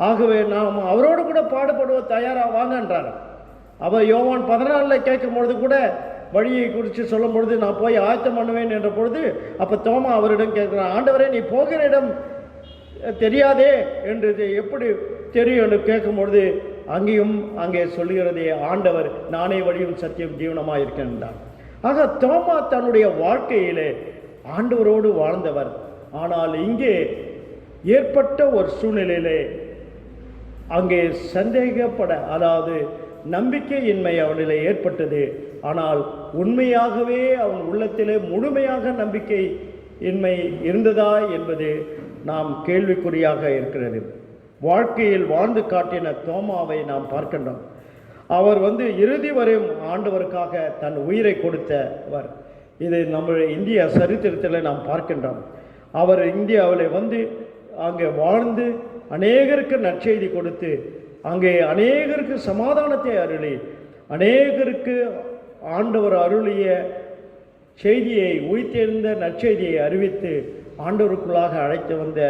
ஆகவே நாம் அவரோடு கூட பாடுபடுவோம், தயாராக வாங்கன்றார். அவர் யோவான் 14 கேட்கும் பொழுது கூட வழியை குறித்து சொல்லும் பொழுது நான் போய் ஆயத்தம் பண்ணுவேன் என்ற பொழுது அப்போ தோமா அவரிடம் கேட்கிறான், ஆண்டவரே நீ போகிற இடம் தெரியாதே என்று எப்படி தெரியும் என்று கேட்கும் பொழுது அங்கே சொல்லுகிறதே, ஆண்டவர் நானே வழியும் சத்தியம் ஜீவனமாக இருக்கின்றார். ஆக தோமா தன்னுடைய வாழ்க்கையிலே ஆண்டவரோடு வாழ்ந்தவர். ஆனால் இங்கே ஏற்பட்ட ஒரு சூழ்நிலையிலே அங்கே சந்தேகப்பட, அதாவது நம்பிக்கையின்மை அவனிலே ஏற்பட்டது. ஆனால் உண்மையாகவே அவன் உள்ளத்திலே முழுமையாக நம்பிக்கை இன்மை இருந்ததா என்பது நாம் கேள்விக்குறியாக இருக்கிறது. வாழ்க்கையில் வாழ்ந்து காட்டின தோமாவை நாம் பார்க்கின்றோம். அவர் இறுதி வரையும் ஆண்டவருக்காக தன் உயிரை கொடுத்தவர். இது நம்முடைய இந்திய சரித்திரத்தில் நாம் பார்க்கின்றோம். அவர் இந்தியாவில் அங்கே வாழ்ந்து அநேகருக்கு நற்செய்தி கொடுத்து அங்கே அநேகருக்கு சமாதானத்தை அருளி அநேகருக்கு ஆண்டவர் அருளிய செய்தியை உயிர்த்தெழுந்த நற்செய்தியை அறிவித்து ஆண்டவருக்குள்ளாக அழைத்து வந்த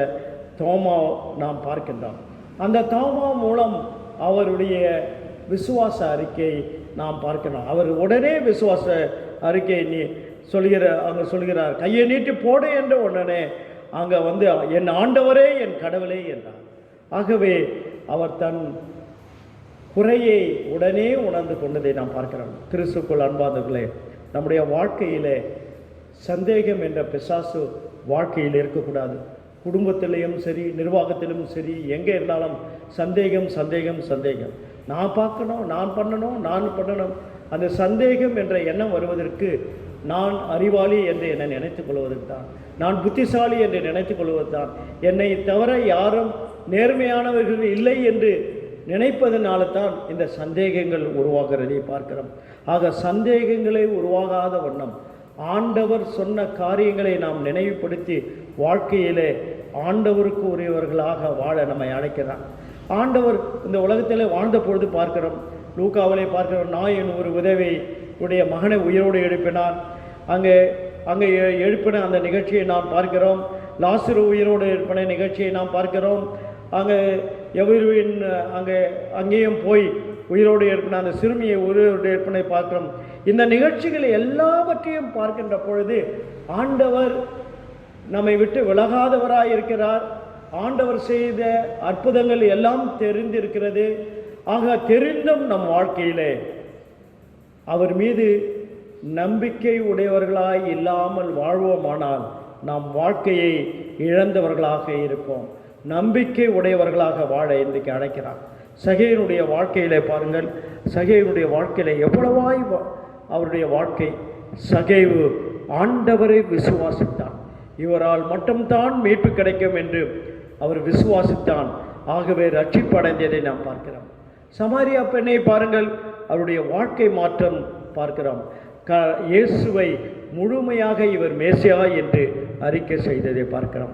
தோமா நாம் பார்க்கின்றோம். அந்த தோமா மூலம் அவருடைய விசுவாச அறிக்கை நாம் பார்க்கிறோம். அவர் உடனே விசுவாச அறிக்கை சொல்கிறார், கையை நீட்டி போடு என்ற உடனே அங்கே என் ஆண்டவரே என் கடவுளே என்றார். ஆகவே அவர் தன் குறையை உடனே உணர்ந்து கொண்டதை நாம் பார்க்கிறோம். கிறிஸ்துக்குள் அன்பானவர்களே, நம்முடைய வாழ்க்கையிலே சந்தேகம் என்ற பிசாசு வாழ்க்கையில் இருக்கக்கூடாது. குடும்பத்திலையும் சரி, நிர்வாகத்திலும் சரி, எங்கே இருந்தாலும் சந்தேகம் சந்தேகம் சந்தேகம். நான் பார்க்கணும், நான் பண்ணணும். அந்த சந்தேகம் என்ற எண்ணம் வருவதற்கு நான் அறிவாளி என்று என்னை நினைத்துக் கொள்வதற்கு தான், நான் புத்திசாலி என்று நினைத்துக் கொள்வது தான், என்னை தவிர யாரும் நேர்மையானவர்கள் இல்லை என்று நினைப்பதனால தான் இந்த சந்தேகங்கள் உருவாகிறதை பார்க்கிறோம். ஆக சந்தேகங்களை உருவாகாத வண்ணம் ஆண்டவர் சொன்ன காரியங்களை நாம் நினைவுபடுத்தி வாழ்க்கையிலே ஆண்டவருக்கு உரியவர்களாக வாழ நம்மை அழைக்கிறார். ஆண்டவர் இந்த உலகத்தில் வாழ்ந்த பொழுது பார்க்கிறோம், லூக்காவிலே பார்க்கிறோம், நான் என் ஒரு உதவி உடைய மகனை உயிரோடு எழுப்பினான். அங்கே எழுப்பின அந்த நிகழ்ச்சியை நாம் பார்க்கிறோம். லாசரு உயிரோடு எழுப்பின நிகழ்ச்சியை நாம் பார்க்கிறோம். அங்கே எவருவின் அங்கேயும் போய் உயிரோடு எழுப்பின அந்த சிறுமியை உயிரோடு எழுப்பினை பார்க்கிறோம். இந்த நிகழ்ச்சிகள் எல்லாவற்றையும் பார்க்கின்ற பொழுது ஆண்டவர் நம்மை விட்டு விலகாதவராய் இருக்கிறார். ஆண்டவர் செய்த அற்புதங்கள் எல்லாம் தெரிந்திருக்கிறது. ஆக தெரிந்தும் நம் வாழ்க்கையிலே அவர் மீது நம்பிக்கை உடையவர்களாய் இல்லாமல் வாழ்வோமானால் நாம் வாழ்க்கையை இழந்தவர்களாக இருப்போம். நம்பிக்கை உடையவர்களாக வாழ இன்றைக்கு அழைக்கிறார். சகேயனுடைய வாழ்க்கையிலே பாருங்கள், சகேயனுடைய வாழ்க்கையிலே எவ்வளவாய் அவருடைய வாழ்க்கை. சகேவு ஆண்டவரை விசுவாசித்தான். இவரால் மட்டும்தான் மீட்பு கிடைக்கும் என்று அவர் விசுவாசித்தான். ஆகவே ரட்சிப்பு அடைந்ததை நாம் பார்க்கிறோம். சமாரியா பெண்ணை பாருங்கள், அவருடைய வாழ்க்கை மாற்றம் பார்க்கிறோம். இயேசுவை முழுமையாக இவர் மேசியா என்று அறிக்கை செய்ததை பார்க்கிறோம்.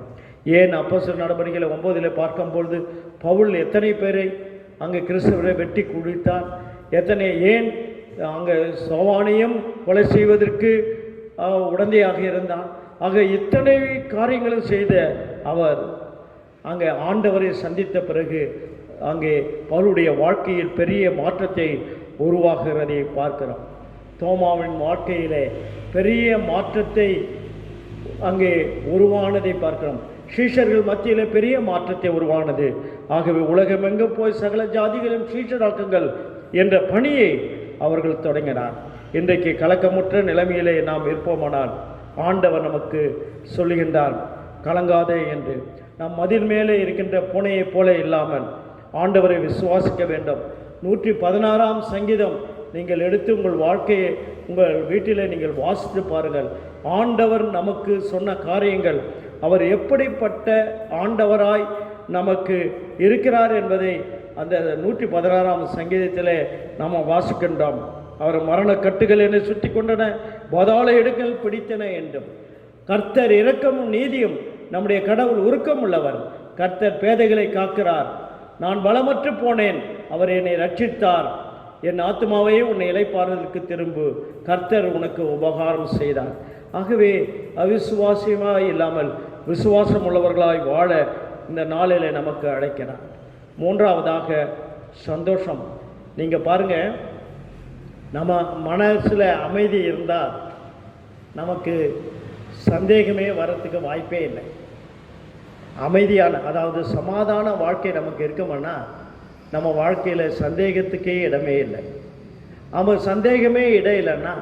ஏன் அப்போஸ்தலர் நடவடிக்கைகளை 9 பார்க்கும்பொழுது பவுல் எத்தனை பேரை அங்கே கிறிஸ்தவரை வெட்டி குடித்தார், ஏன் அங்கே சோவானையும் கொலை செய்வதற்கு உடந்தையாக இருந்தான். ஆக இத்தனை காரியங்களும் செய்த அவர் அங்கே ஆண்டவரை சந்தித்த பிறகு அங்கே பவுலுடைய வாழ்க்கையில் பெரிய மாற்றத்தை உருவாகிறதை பார்க்கிறோம். தோமாவின் வாழ்க்கையிலே பெரிய மாற்றத்தை அங்கே உருவானதை பார்க்கிறோம். சீஷர்கள் மத்தியிலே பெரிய மாற்றத்தை உருவானது. ஆகவே உலகமெங்கும் போய் சகல ஜாதிகளையும் சீஷராக்குங்கள் என்ற பணியை அவர்கள் தொடங்கினார். இன்றைக்கு கலக்கமுற்ற நிலைமையிலே நாம் இருப்போமானால் ஆண்டவர் நமக்கு சொல்லுகின்றார், கலங்காதே என்று. நாம் மதில் மேலே இருக்கின்ற பூனையைப் போல இல்லாமல் ஆண்டவரை விசுவாசிக்க வேண்டும். 116ஆம் சங்கீதம் நீங்கள் எடுத்து உங்கள் வாழ்க்கையை உங்கள் வீட்டிலே நீங்கள் வாசித்து பாருங்கள். ஆண்டவர் நமக்கு சொன்ன காரியங்கள், அவர் எப்படிப்பட்ட ஆண்டவராய் நமக்கு இருக்கிறார் என்பதை அந்த 116ஆம் சங்கீதத்திலே நாம் வாசிக்கின்றோம். அவர் மரண கட்டுகள் என்னை சுற்றி கொண்டன, பாதாள இடுகள் பிடித்தன என்றும். கர்த்தர் இரக்கமும் நீதியும், நம்முடைய கடவுள் உருக்கம் உள்ளவர். கர்த்தர் பேதைகளை காக்கிறார். நான் பலமற்று போனேன், அவர் என்னை ரட்சித்தார். என் ஆத்மாவையே உன்னை இளைப்பாறுதலுக்கு திரும்பு, கர்த்தர் உனக்கு உபகாரம் செய்தார். ஆகவே அவிசுவாசியமாக இல்லாமல் விசுவாசம் உள்ளவர்களாய் வாழ இந்த நாளில் நமக்கு அழைக்கிறார். மூன்றாவதாக சந்தோஷம். நீங்கள் பாருங்கள், நம்ம மனசில் அமைதி இருந்தால் நமக்கு சந்தேகமே வரத்துக்கு வாய்ப்பே இல்லை. அமைதியான, அதாவது சமாதான வாழ்க்கை நமக்கு இருக்குமானா நம்ம வாழ்க்கையில் சந்தேகத்துக்கே இடமே இல்லை. அவன் சந்தேகமே இடம் இல்லைன்னா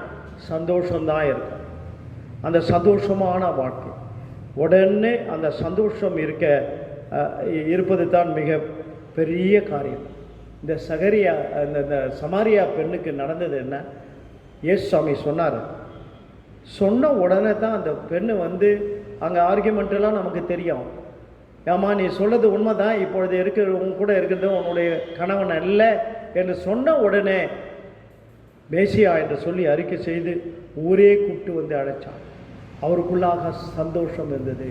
சந்தோஷம்தான் இருக்கும். அந்த சந்தோஷமான வாழ்க்கை, உடனே அந்த சந்தோஷம் இருப்பது தான் மிக பெரிய காரியம். இந்த இந்த சமாரியா பெண்ணுக்கு நடந்தது என்ன? இயேசுசாமி சொன்னார். சொன்ன உடனே தான் அந்த பெண்ணு வந்து அங்கே ஆர்கியூமெண்ட்டெல்லாம் நமக்கு தெரியும். ஏம்மா நீ சொல்கிறது உண்மை தான், இப்பொழுது உன் கூட இருக்கிறது உன்னுடைய கணவன் அல்ல என்று சொன்ன உடனே மேசியா என்று சொல்லி அறிக்கை செய்து ஊரே கூப்பிட்டு வந்து அழைச்சார். அவருக்குள்ளாக சந்தோஷம் இருந்தது.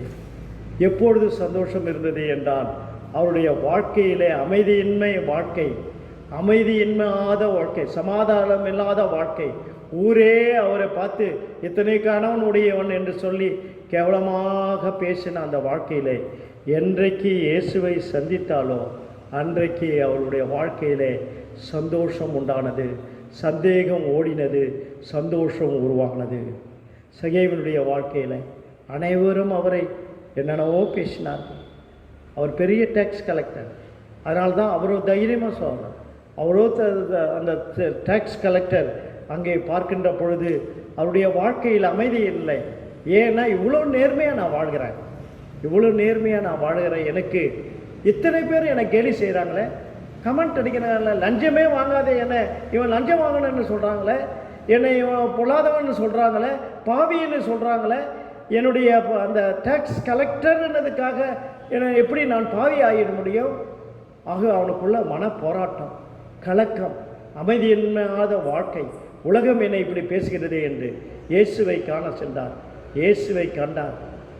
எப்பொழுது சந்தோஷம் இருந்தது என்றால் அவருடைய வாழ்க்கையிலே அமைதியின்மையாத வாழ்க்கை, சமாதானம் இல்லாத வாழ்க்கை. ஊரே அவரை பார்த்து இத்தனை கணவனுடையவன் என்று சொல்லி கேவலமாக பேசின அந்த வாழ்க்கையிலே என்றைக்கு இயேசுவை சந்தித்தாலோ அன்றைக்கு அவளுடைய வாழ்க்கையிலே சந்தோஷம் உண்டானது, சந்தேகம் ஓடினது, சந்தோஷம் உருவானது. சகேவனுடைய வாழ்க்கையில் அனைவரும் அவரை என்னென்னவோ பேசினார்கள். அவர் பெரிய டேக்ஸ் கலெக்டர், அதனால தான் அவரோ தைரியமாக சொல்லணும். அவரோ அந்த டேக்ஸ் கலெக்டர் அங்கே பார்க்கின்ற பொழுது அவருடைய வாழ்க்கையில் அமைதி இல்லை. ஏன்னா இவ்வளோ நேர்மையாக நான் வாழ்கிறேன், எனக்கு இத்தனை பேர் எனக்கு கேலி செய்கிறாங்களே, கமெண்ட் அடிக்கிறாங்களே, லஞ்சமே வாங்காதே என்ன இவன் லஞ்சம் வாங்கணும்னு சொல்கிறாங்களே, என்னை இவன் பொல்லாதவன்னு சொல்கிறாங்களே, பாவின்னு சொல்கிறாங்களே, என்னுடைய அந்த டேக்ஸ் கலெக்டர்ன்றதுக்காக என்னை எப்படி நான் பாவி ஆகிட முடியும்? ஆக அவனுக்குள்ள மன போராட்டம், கலக்கம், அமைதியின்மையாத வாழ்க்கை. உலகம் என்னை இப்படி பேசுகிறது என்று இயேசுவை காண சென்றார்.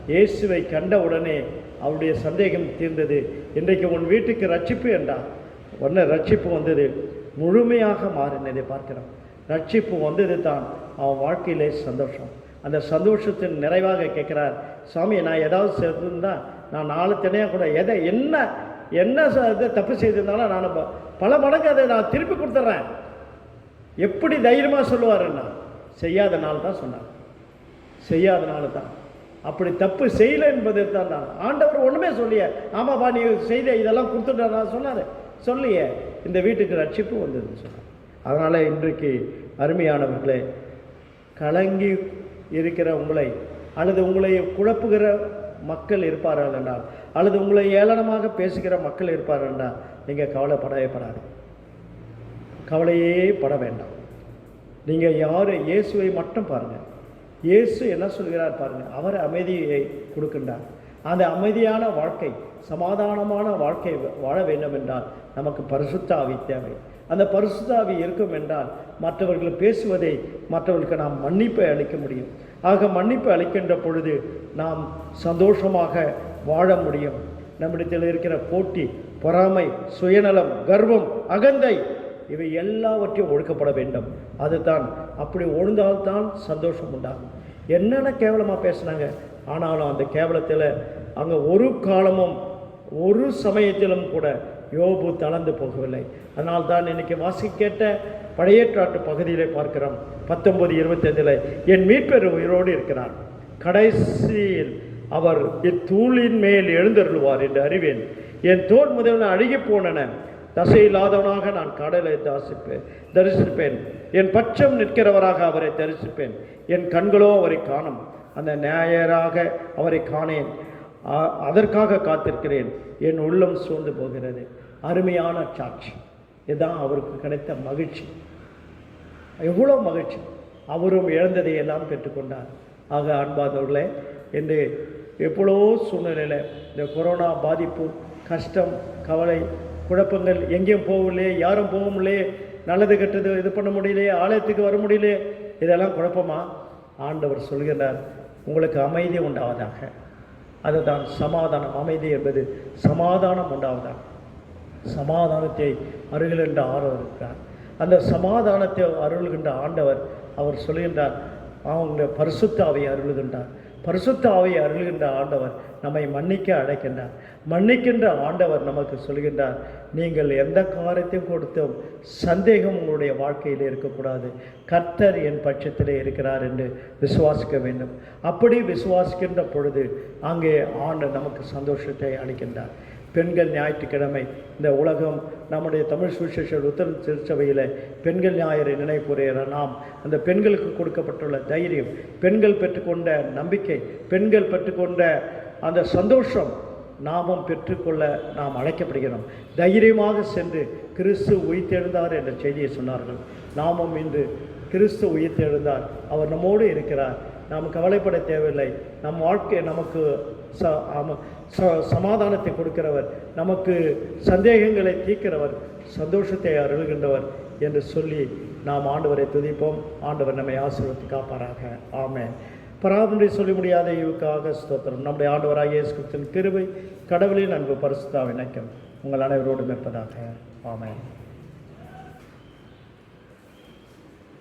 இயேசுவை கண்ட உடனே அவருடைய சந்தேகம் தீர்ந்தது. இன்றைக்கு உன் வீட்டுக்கு ரட்சிப்பு என்றார். உடனே ரட்சிப்பு வந்தது, முழுமையாக மாறினதை பார்க்கிறோம். ரட்சிப்பு வந்தது தான் அவன் வாழ்க்கையிலே சந்தோஷம். அந்த சந்தோஷத்தின் நிறைவாக கேட்குறார், சாமி நான் ஏதாவது செய்திருந்தால் நான் 4 தனியாக கூட என்ன தப்பு செய்திருந்தாலும் நான் பல மடங்கு அதை நான் திருப்பி கொடுத்துட்றேன். எப்படி தைரியமாக சொல்லுவாருன்னா செய்யாதனால தான் சொன்னார். அப்படி தப்பு செய்யலை என்பது தான் ஆண்டவர் ஒன்றுமே சொல்லிய, ஆமாப்பா நீ செய்த இதெல்லாம் கொடுத்துட்டா நான் சொன்னார், சொல்லியே இந்த வீட்டுக்கு ரட்சிப்பு வந்ததுன்னு சொன்னார். அதனால் இன்றைக்கு அருமையானவர்களே, கலங்கி இருக்கிற உங்களை அல்லது உங்களை குழப்புகிற மக்கள் இருப்பார்கள் என்றால், அல்லது உங்களை ஏளனமாக பேசுகிற மக்கள் இருப்பார்கள் என்றால் நீங்கள் கவலையே பட வேண்டாம். நீங்கள் இயேசுவை மட்டும் பாருங்கள். இயேசு என்ன சொல்கிறார் பாருங்கள். அவர் அமைதியை கொடுக்கின்றார். அந்த அமைதியான வாழ்க்கை, சமாதானமான வாழ்க்கை வாழ வேண்டும் என்றால் நமக்கு பரிசுத்த ஆவி தேவை. அந்த பரிசுத்த ஆவி இருக்கும் என்றால் மற்றவர்கள் பேசுவதை மற்றவர்களுக்கு நாம் மன்னிப்பை அளிக்க முடியும். ஆக மன்னிப்பு அளிக்கின்ற பொழுது நாம் சந்தோஷமாக வாழ முடியும். நம்மிடத்தில் இருக்கிற போட்டி, பொறாமை, சுயநலம், கர்வம், அகந்தை இவை எல்லாவற்றையும் ஒழுக்கப்பட வேண்டும். அதுதான், அப்படி ஒழுந்தால்தான் சந்தோஷம் உண்டாகும். என்னென்ன கேவலமாக பேசுனாங்க, ஆனாலும் அந்த கேவலத்தில் அங்கே ஒரு காலமும் ஒரு சமயத்திலும் கூட யோபு தளர்ந்து போகவில்லை. அதனால் தான் இன்னைக்கு வாசிக்கேட்ட பழைய ஏற்பாட்டு பகுதியிலே பார்க்கிறோம் 19:25 என் மீட்பர் உயிரோடு இருக்கிறார், கடைசியில் அவர் இத்தூளின் மேல் எழுந்தருள்வார் என்று அறிவேன். என் தோல் முதல்ல அழுகி போனன, தசை இல்லாதவனாக நான் கடலை தரிசிப்பேன். என் பட்சம் நிற்கிறவராக அவரை தரிசிப்பேன். என் கண்களோ அவரை காணும், அந்த நியாயராக அவரை காணேன். அதற்காக காத்திருக்கிறேன். என் உள்ளம் சோர்ந்து போகிறது. அருமையான சாட்சி. இதுதான் அவருக்கு கிடைத்த மகிழ்ச்சி. எவ்வளோ மகிழ்ச்சி! அவரும் இழந்ததை எல்லாம் பெற்றுக்கொண்டார். ஆக அன்பாதவர்களே, என்று எவ்வளோ சூழ்நிலையில் இந்த கொரோனா பாதிப்பு, கஷ்டம், கவலை, குழப்பங்கள், எங்கேயும் போகலையே, யாரும் போக முடியலையே, நல்லது கெட்டது இது பண்ண முடியலையே, ஆலயத்துக்கு வர முடியலையே, இதெல்லாம் குழப்பமா? ஆண்டவர் சொல்கிறார், உங்களுக்கு அமைதி உண்டாவதாக. அதுதான் சமாதானம். அமைதி என்பது சமாதானம் உண்டாவதாக. சமாதானத்தை அருகின்ற ஆண்டவர் இருக்கிறார். அந்த சமாதானத்தை அருள்கின்ற ஆண்டவர் அவர் சொல்கின்றார், அவங்க பரிசுத்த ஆவியை அருள்கின்றார். பரிசுத்த ஆவியை அருள்கின்ற ஆண்டவர் நம்மை மன்னிக்க அழைக்கின்றார். மன்னிக்கின்ற ஆண்டவர் நமக்கு சொல்கின்றார், நீங்கள் எந்த காரியத்தையும் கொடுத்தும் சந்தேகம் உங்களுடைய வாழ்க்கையில் இருக்கக்கூடாது. கர்த்தர் என் பட்சத்திலே இருக்கிறார் என்று விசுவாசிக்க வேண்டும். அப்படி விசுவாசிக்கின்ற பொழுது அங்கே ஆண்டவர் நமக்கு சந்தோஷத்தை அளிக்கின்றார். பெண்கள் ஞாயிற்றுக்கிழமை இந்த உலகம் நம்முடைய தமிழ் சுவிசேஷர் உத்தர திருச்சபையில் பெண்கள் ஞாயிறு நினைப்புரையிற நாம் அந்த பெண்களுக்கு கொடுக்கப்பட்டுள்ள தைரியம், பெண்கள் பெற்றுக்கொண்ட நம்பிக்கை, பெண்கள் பெற்றுக்கொண்ட அந்த சந்தோஷம் நாமும் பெற்றுக்கொள்ள நாம் அழைக்கப்படுகிறோம். தைரியமாக சென்று கிறிஸ்து உயிர்த்தெழுந்தார் என்ற செய்தியை சொன்னார்கள். நாமும் இன்று கிறிஸ்து உயிர்த்தெழுந்தார், அவர் நம்மோடு இருக்கிறார், நாம் கவலைப்பட தேவையில்லை. நம் வாழ்க்கை நமக்கு சமாதானத்தை கொடுக்கிறவர், நமக்கு சந்தேகங்களை தீர்க்கிறவர், சந்தோஷத்தை அருள்கின்றவர் என்று சொல்லி நாம் ஆண்டவரை துதிப்போம். ஆண்டவர் நம்மை ஆசீர்வதித்து காப்பாராக. ஆமென். பராபரை சொல்லி முடியாத இவுக்காக ஸ்தோத்திரம். நம்முடைய ஆண்டவராகிய இயேசு கிறிஸ்துவின் கிருபை, கடவுளின் அன்பு, பரிசுத்த இணக்கம் உங்கள் அனைவரோடும் இருப்பதாக. ஆமென்.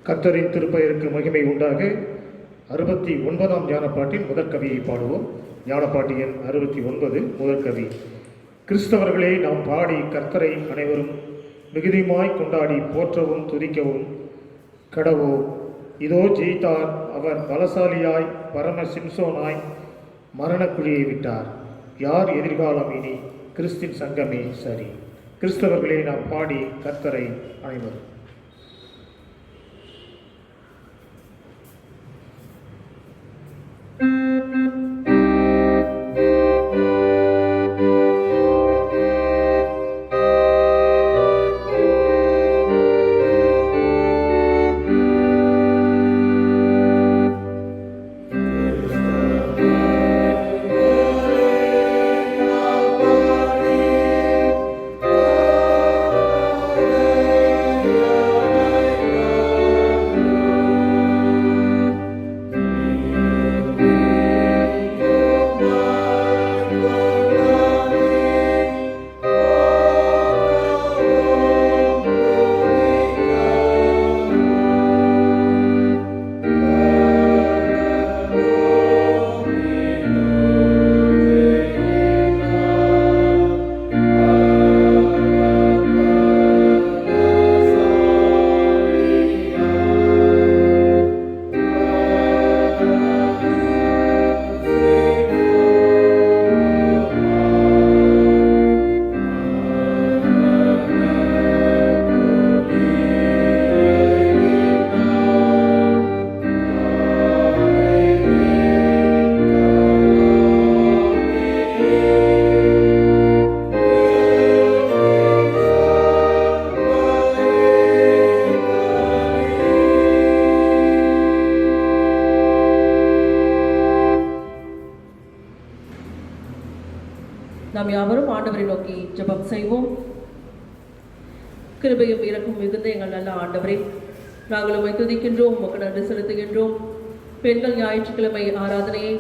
கர்த்தரின் திருப்பெயருக்கு மகிமை உண்டாக 69ஆம் ஞானப்பாட்டின் முதற் கவியை பாடுவோம். ஞானப்பாட்டு எண் 69 முதற் கவி. கிறிஸ்தவர்களே, நாம் பாடி கர்த்தரை அனைவரும் மிகுதியுமாய் கொண்டாடி போற்றவும் துதிக்கவும் கடவோ. இதோ ஜெயித்தார், அவர் பலசாலியாய் பரம சிம்சோனாய் மரணக்குழியை விட்டார். யார் எதிர்காலம் இனி கிறிஸ்தின் சங்கமே சரி. கிறிஸ்தவர்களே, நாம் பாடி கர்த்தரை அனைவரும். நாம் யாவரும் ஆண்டவரை நோக்கி ஜெபம் செய்வோம். கிருபையும் இரக்கும் மிகுந்த எங்கள் நல்ல ஆண்டவரே, நாங்கள் உம்மை துதிக்கின்றோம், உமக்கு நன்றி செலுத்துகின்றோம். பெண்கள் ஞாயிற்றுக்கிழமை ஆராதனையை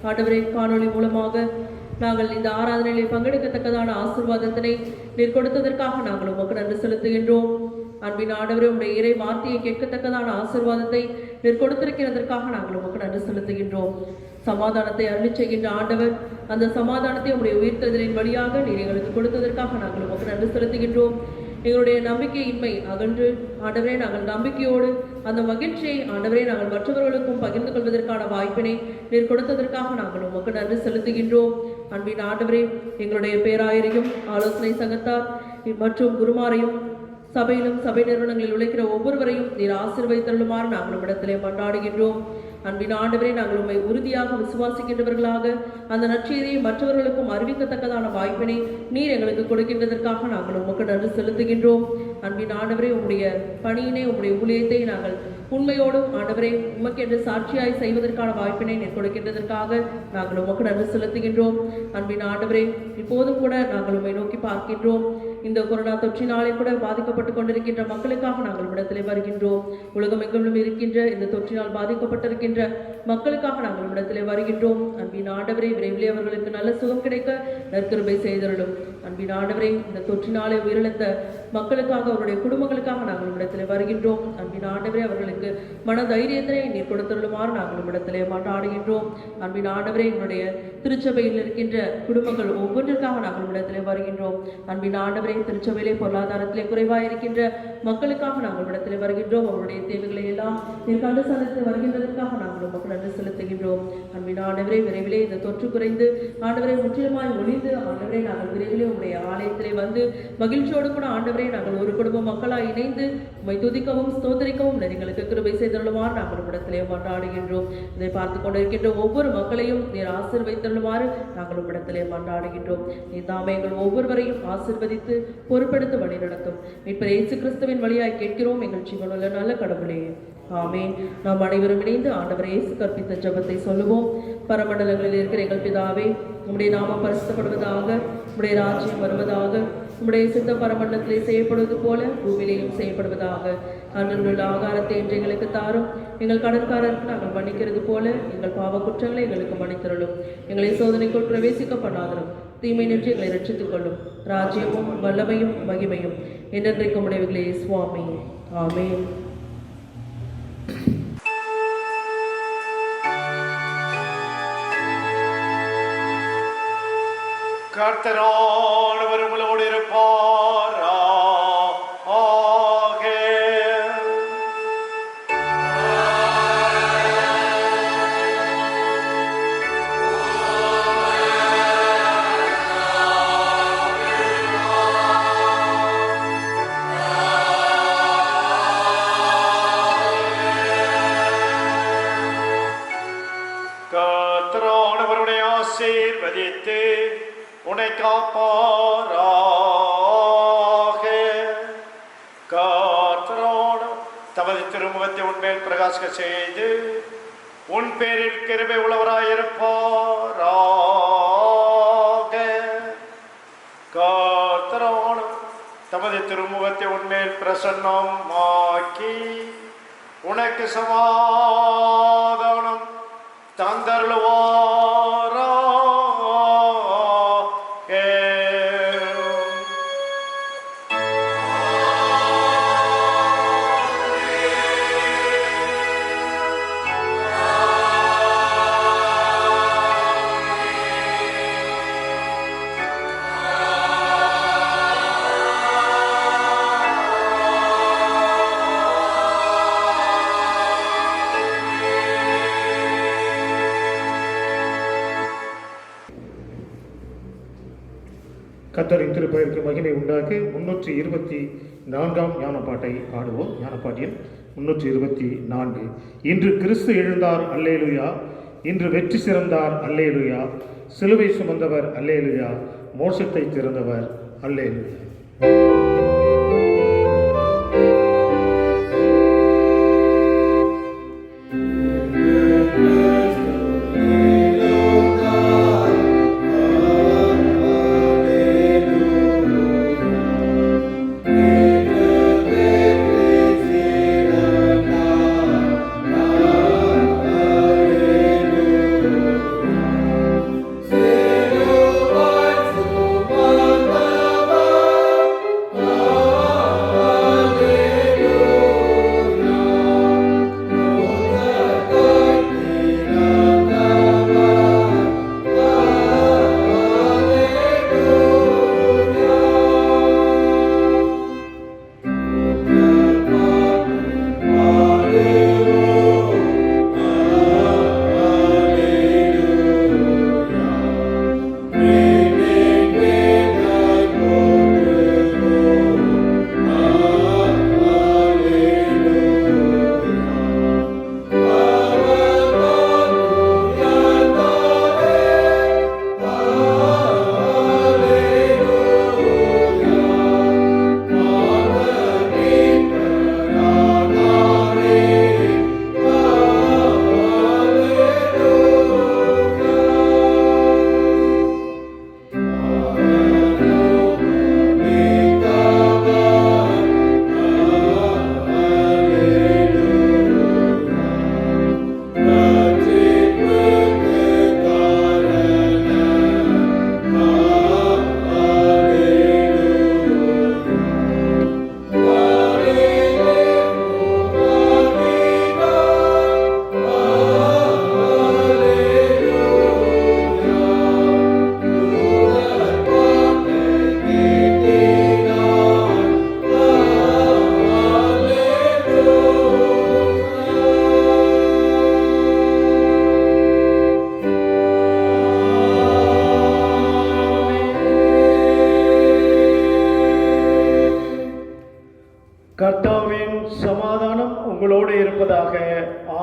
ஆண்டவரே காணொளி மூலமாக நாங்கள் இந்த ஆராதனையிலே பங்கெடுக்கத்தக்கதான ஆசீர்வாதத்தினை நீர் கொடுத்ததற்காக நாங்கள் உமக்கு நன்றி செலுத்துகின்றோம். அன்பின் ஆண்டவரே, உம்முடைய இறை வார்த்தையை கேட்கத்தக்கதான ஆசீர்வாதத்தை நீர் கொடுத்திருக்கிறதற்காக நாங்கள் உமக்கு நன்றி செலுத்துகின்றோம். சமாதானத்தை அருளி செய்கின்ற ஆண்டவர், அந்த சமாதானத்தை உம்முடைய உயிர்த்தெழுதலின் வழியாக நீர் எங்களுக்கு கொடுத்ததற்காக நாங்கள் உமக்கு நன்றி செலுத்துகின்றோம். எங்களுடைய நம்பிக்கையின்மை அகன்று ஆண்டவரே நாங்கள் நம்பிக்கையோடு அந்த மகிழ்ச்சியை ஆண்டவரே நாங்கள் மற்றவர்களுக்கும் பகிர்ந்து கொள்வதற்கான வாய்ப்பினை நீர் கொடுத்ததற்காக நாங்கள் உமக்கு நன்றி செலுத்துகின்றோம். அன்பின் ஆண்டவரே, எங்களுடைய பேராயரையும் ஆலோசனை சங்கத்தார் மற்றும் குருமாரையும் சபையிலும் சபை நிறுவனங்களில் உழைக்கிற ஒவ்வொருவரையும் நீர் ஆசீர்வதித்தருளுமாறு நாங்கள் உம்மிடத்திலே மன்றாடுகின்றோம். அன்பின் ஆண்டவரே, நாங்கள் உம்மை உறுதியாக விசுவாசிக்கின்றவர்களாக அந்த நற்செய்தியை மற்றவர்களுக்கும் அறிவிக்கத்தக்கதான வாய்ப்பினை நீர் எங்களுக்கு கொடுக்கின்றதற்காக நாங்கள் உமக்கு நன்றி செலுத்துகின்றோம். அன்பின் ஆண்டவரே, உம்முடைய பணியினை உம்முடைய ஊழியத்தை நாங்கள் உண்மையோடும் ஆண்டவரே உமக்கென்று சாட்சியாய் செய்வதற்கான வாய்ப்பினை நீர் கொடுக்கின்றதற்காக நாங்கள் உமக்கு நன்றி செலுத்துகின்றோம். அன்பின் ஆண்டவரே, இப்போதும் கூட நாங்கள் உம்மை நோக்கி பார்க்கின்றோம். இந்த கொரோனா தொற்றினாலே கூட பாதிக்கப்பட்டு கொண்டிருக்கின்ற மக்களுக்காக நாங்கள் இடத்திலே வருகின்றோம். உலகமெங்கிலும் இருக்கின்ற இந்த தொற்றினால் பாதிக்கப்பட்டிருக்கின்ற மக்களுக்காக நாங்கள் இடத்திலே வருகின்றோம். அன்பின் ஆண்டவரே, விரைவிலே அவர்களுக்கு நல்ல சுகம் கிடைக்க நற்கிருபை செய்தருளும். அன்பின் ஆண்டவரே, இந்த தொற்றினாலே உயிரிழந்த மக்களுக்காக அவருடைய குடும்பங்களுக்காக நாங்கள் இடத்திலே வருகின்றோம். அன்பின் ஆண்டவரே, அவர்களுக்கு மன தைரியத்தினை நீர் கொடுத்தருளுமாறு நாங்கள் இடத்திலே மன்றாடுகின்றோம். அன்பின் ஆண்டவரே, எங்களுடைய திருச்சபையில் இருக்கின்ற குடும்பங்கள் ஒவ்வொன்றிற்காக நாங்கள் இடத்திலே வருகின்றோம். அன்பின் ஆண்டவரே, திருச்சபையிலே பொருளாதாரத்திலே குறைவாக இருக்கின்ற மக்களுக்காக நாங்கள் இடத்திலே வருகின்றோம். அவருடைய தேவைகளை எல்லாம் நீர் கண்டு சந்தித்து வருகின்றதற்காக நாங்கள் உமக்கு நன்றி செலுத்துகின்றோம். அன்பின் ஆண்டவரே, விரைவிலே இந்த தொற்று குறைந்து ஆண்டவரை முற்றிலுமாய் ஒளிந்து ஆண்டவரை நாங்கள் விரைவிலே உடைய ஆலயத்திலே வந்து மகிழ்ச்சியோடு கூட ஆண்டவரை நாங்கள் ஒரு குடும்ப மக்களாய் இணைந்து உம்மை துதிக்கவும் ஸ்தோத்திரிக்கவும் எங்களுக்கு கிருபை செய்தருளுமாறு நாங்கள் இடத்திலே மன்றாடுகின்றோம். இதை பார்த்து கொண்டிருக்கின்ற ஒவ்வொரு மக்களையும் நீர் ஆசீர்வதித்தருளுமாறு நாங்கள் இடத்திலே மன்றாடுகின்றோம். நீ தாமே எங்கள் ஒவ்வொருவரையும் ஆசீர்வதித்து பொறுப்பெடுத்து வழி நடத்தும். மீட்பர் இயேசு கிறிஸ்துவின் வழியாய் கேட்கிறோம் எங்கள் ஜீவனுள்ள நல்ல கடவுளே, ஆமென். நாம் அனைவரும் இணைந்து ஆண்டவர் இயேசு கற்பித்த ஜெபத்தை சொல்லுவோம். பரமண்டலங்களில் இருக்கிற எங்கள் பிதாவே, உம்முடைய நாமம் பரிசுத்தப்படுவதாக, உம்முடைய ராஜ்யம் வருவதாக, உம்முடைய சித்த பரமண்டலத்திலே செய்யப்படுவது போல பூமியிலேயும் செய்யப்படுவதாக. அன்றுள்ள ஆகாரத்தை இன்று எங்களுக்கு தாரும். எங்கள் கடற்காரருக்கு நாங்கள் மன்னிக்கிறது போல எங்கள் பாவ குற்றங்களை எங்களுக்கு மன்னித்தருளும். எங்களை சோதனைக்குள் பிரவேசிக்க பண்ணாதரும். தீமை நின்று எங்களை ரட்சித்துக் கொள்ளும். ராஜ்யமும் வல்லமையும் மகிமையும் என்றென்றைக்கும் உடையவர்களே சுவாமி, ஆமென். கர்த்தரானவர் உங்களோடு இருப்பாராக. கர்த்தரானவருடைய ஆசீர்வதித்து உன்னை காப்பாராக. கர்த்தரானவர் தமது திருமுகத்தை உன்மேல் பிரகாசிக்க செய்து உன் பேரில் கிருபை உள்ளவராயிருப்பாராக. கர்த்தரானவர் தமது திருமுகத்தை உன்மேல் பிரசன்னமாக்கி உனக்கு சமாதானம் தந்தருளுவாரா. கர்த்தரின் திருப்பெயருக்கு மகிமை உண்டாக 324 ஞானப்பாட்டை பாடுவோம். ஞானப்பாட்டியல் 324. இன்று கிறிஸ்து எழுந்தார் அல்லேலுயா, இன்று வெற்றி சிறந்தார் அல்லேலுயா, சிலுவை சுமந்தவர் அல்லேலுயா, மோட்சத்தை திறந்தவர் அல்லேலுயா. Oh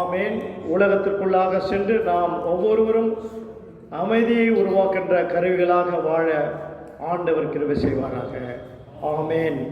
ஆமேன். உலகத்திற்குள்ளாக சென்று நாம் ஒவ்வொருவரும் அமைதியை உருவாக்கின்ற கருவிகளாக வாழ ஆண்டவர் கிருபை செய்வாராக. ஆமேன்.